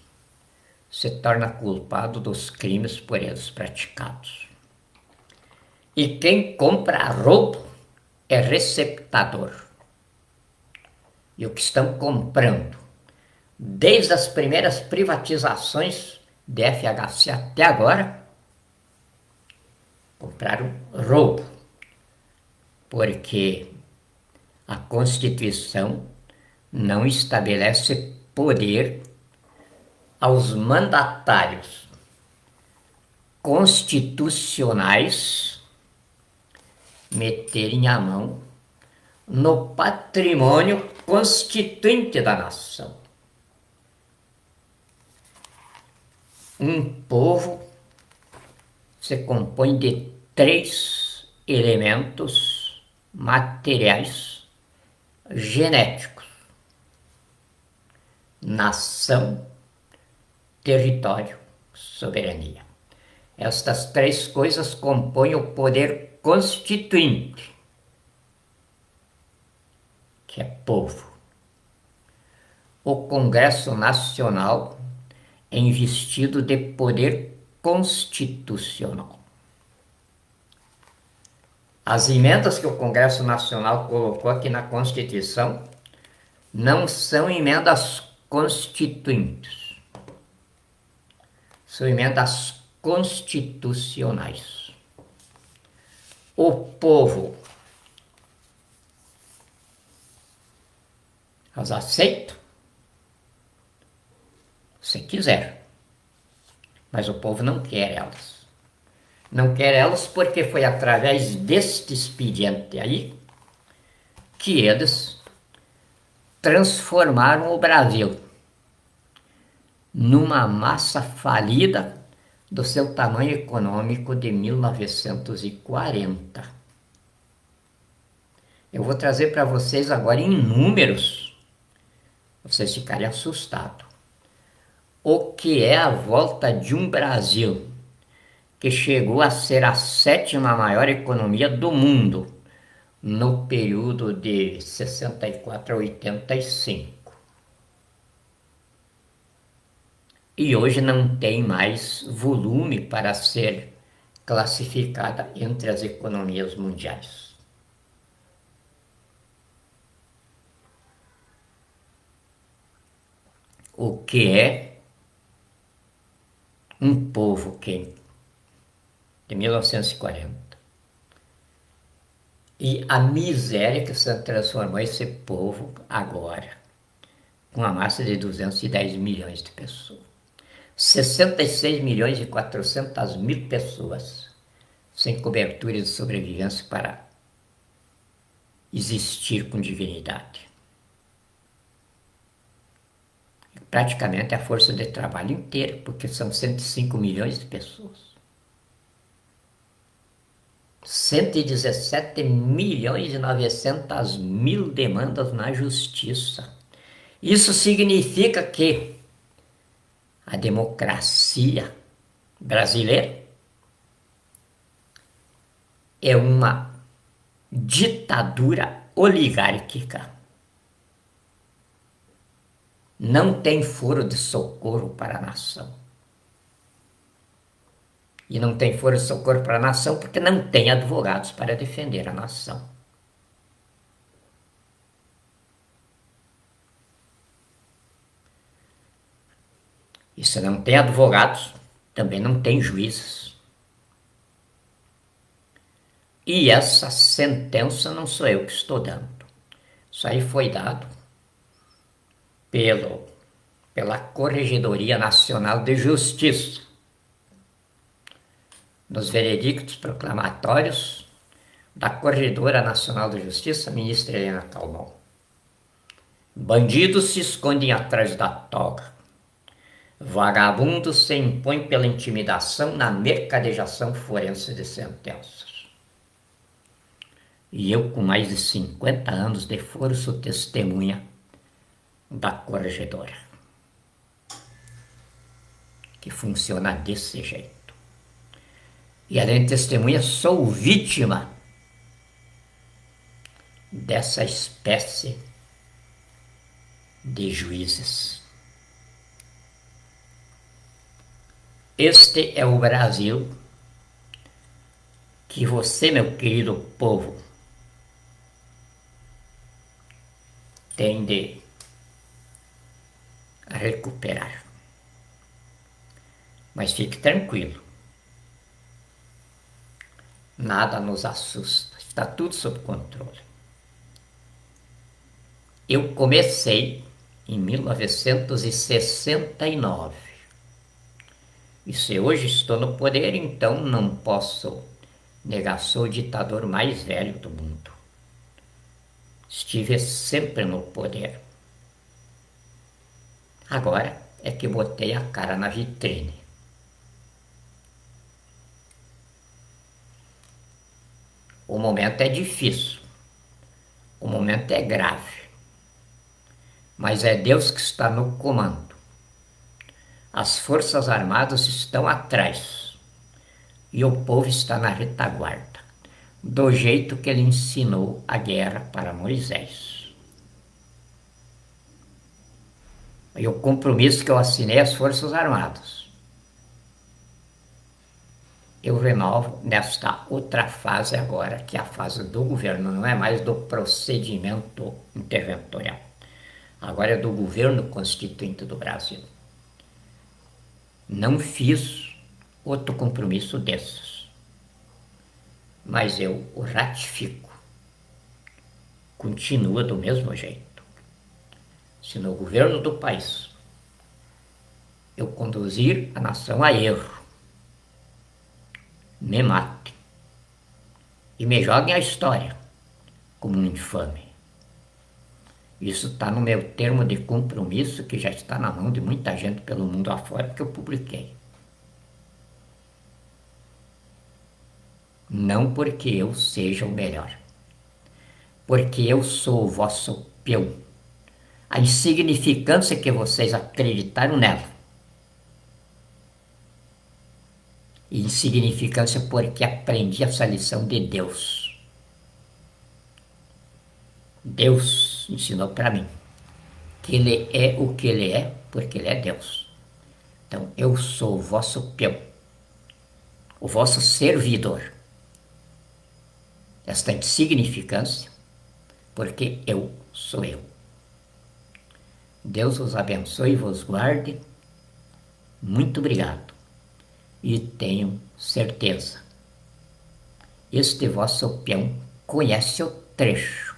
se torna culpado dos crimes por eles praticados. E quem compra roubo é receptador. E o que estão comprando, desde as primeiras privatizações de FHC até agora, compraram roubo. Porque a Constituição não estabelece poder aos mandatários constitucionais meterem a mão no patrimônio constituinte da nação. Um povo se compõe de 3 elementos materiais genéticos: nação, território, soberania. Estas 3 coisas compõem o poder constituinte, que é povo. O Congresso Nacional é investido de poder constitucional. As emendas que o Congresso Nacional colocou aqui na Constituição não são emendas constituintes, são emendas constitucionais. O povo as aceita se quiser, mas o povo não quer elas. Não quer elas porque foi através deste expediente aí que eles transformaram o Brasil numa massa falida do seu tamanho econômico de 1940. Eu vou trazer para vocês agora em números, vocês ficarem assustados. O que é a volta de um Brasil que chegou a ser a 7ª maior economia do mundo no período de 64 a 85. E hoje não tem mais volume para ser classificada entre as economias mundiais. O que é um povo que de 1940 e a miséria que se transformou esse povo agora, com a massa de 210 milhões de pessoas. 66 milhões e 400 mil pessoas sem cobertura de sobrevivência para existir com dignidade. Praticamente a força de trabalho inteira, porque são 105 milhões de pessoas. 117 milhões e 900 mil demandas na justiça. Isso significa que a democracia brasileira é uma ditadura oligárquica. Não tem foro de socorro para a nação. E não tem foro de socorro para a nação porque não tem advogados para defender a nação. E se não tem advogados, também não tem juízes. E essa sentença não sou eu que estou dando. Isso aí foi dado pela Corregedoria Nacional de Justiça, nos veredictos proclamatórios da Corregedora Nacional de Justiça, ministra Helena Calmon. Bandidos se escondem atrás da toga. Vagabundos se impõem pela intimidação na mercadejação forense de sentenças. E eu, com mais de 50 anos de foro, sou testemunha da corregedora, que funciona desse jeito. E além de testemunha, sou vítima dessa espécie de juízes. Este é o Brasil que você, meu querido povo, tem de recuperar. Mas fique tranquilo. Nada nos assusta. Está tudo sob controle. Eu comecei em 1969. E se hoje estou no poder, então não posso negar, sou o ditador mais velho do mundo. Estive sempre no poder. Agora é que botei a cara na vitrine. O momento é difícil. O momento é grave. Mas é Deus que está no comando. As Forças Armadas estão atrás. E o povo está na retaguarda. Do jeito que ele ensinou a guerra para Moisés. E o compromisso que eu assinei às Forças Armadas eu renovo nesta outra fase agora, que é a fase do governo, não é mais do procedimento interventorial. Agora é do governo constituinte do Brasil. Não fiz outro compromisso desses, mas eu o ratifico. Continua do mesmo jeito. Se no governo do país eu conduzir a nação a erro, me matem e me joguem a história como um infame. Isso está no meu termo de compromisso, que já está na mão de muita gente pelo mundo afora, que eu publiquei. Não porque eu seja o melhor, porque eu sou o vosso peão. A insignificância que vocês acreditaram nela. E insignificância porque aprendi essa lição de Deus. Deus ensinou para mim que Ele é o que Ele é, porque Ele é Deus. Então, eu sou o vosso peão, o vosso servidor. Esta insignificância, porque eu sou eu. Deus os abençoe e vos guarde. Muito obrigado. E tenho certeza, este vosso peão conhece o trecho,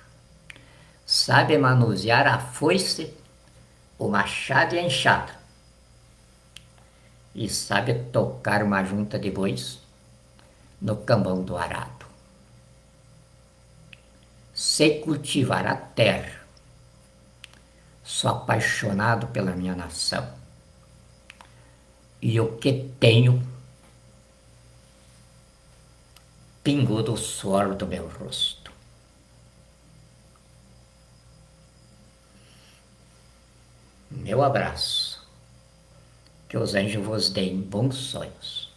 sabe manusear a foice, o machado e a enxada, e sabe tocar uma junta de bois no cambão do arado. Sei cultivar a terra, sou apaixonado pela minha nação, e o que tenho pingou do suor do meu rosto. Meu abraço. Que os anjos vos deem bons sonhos.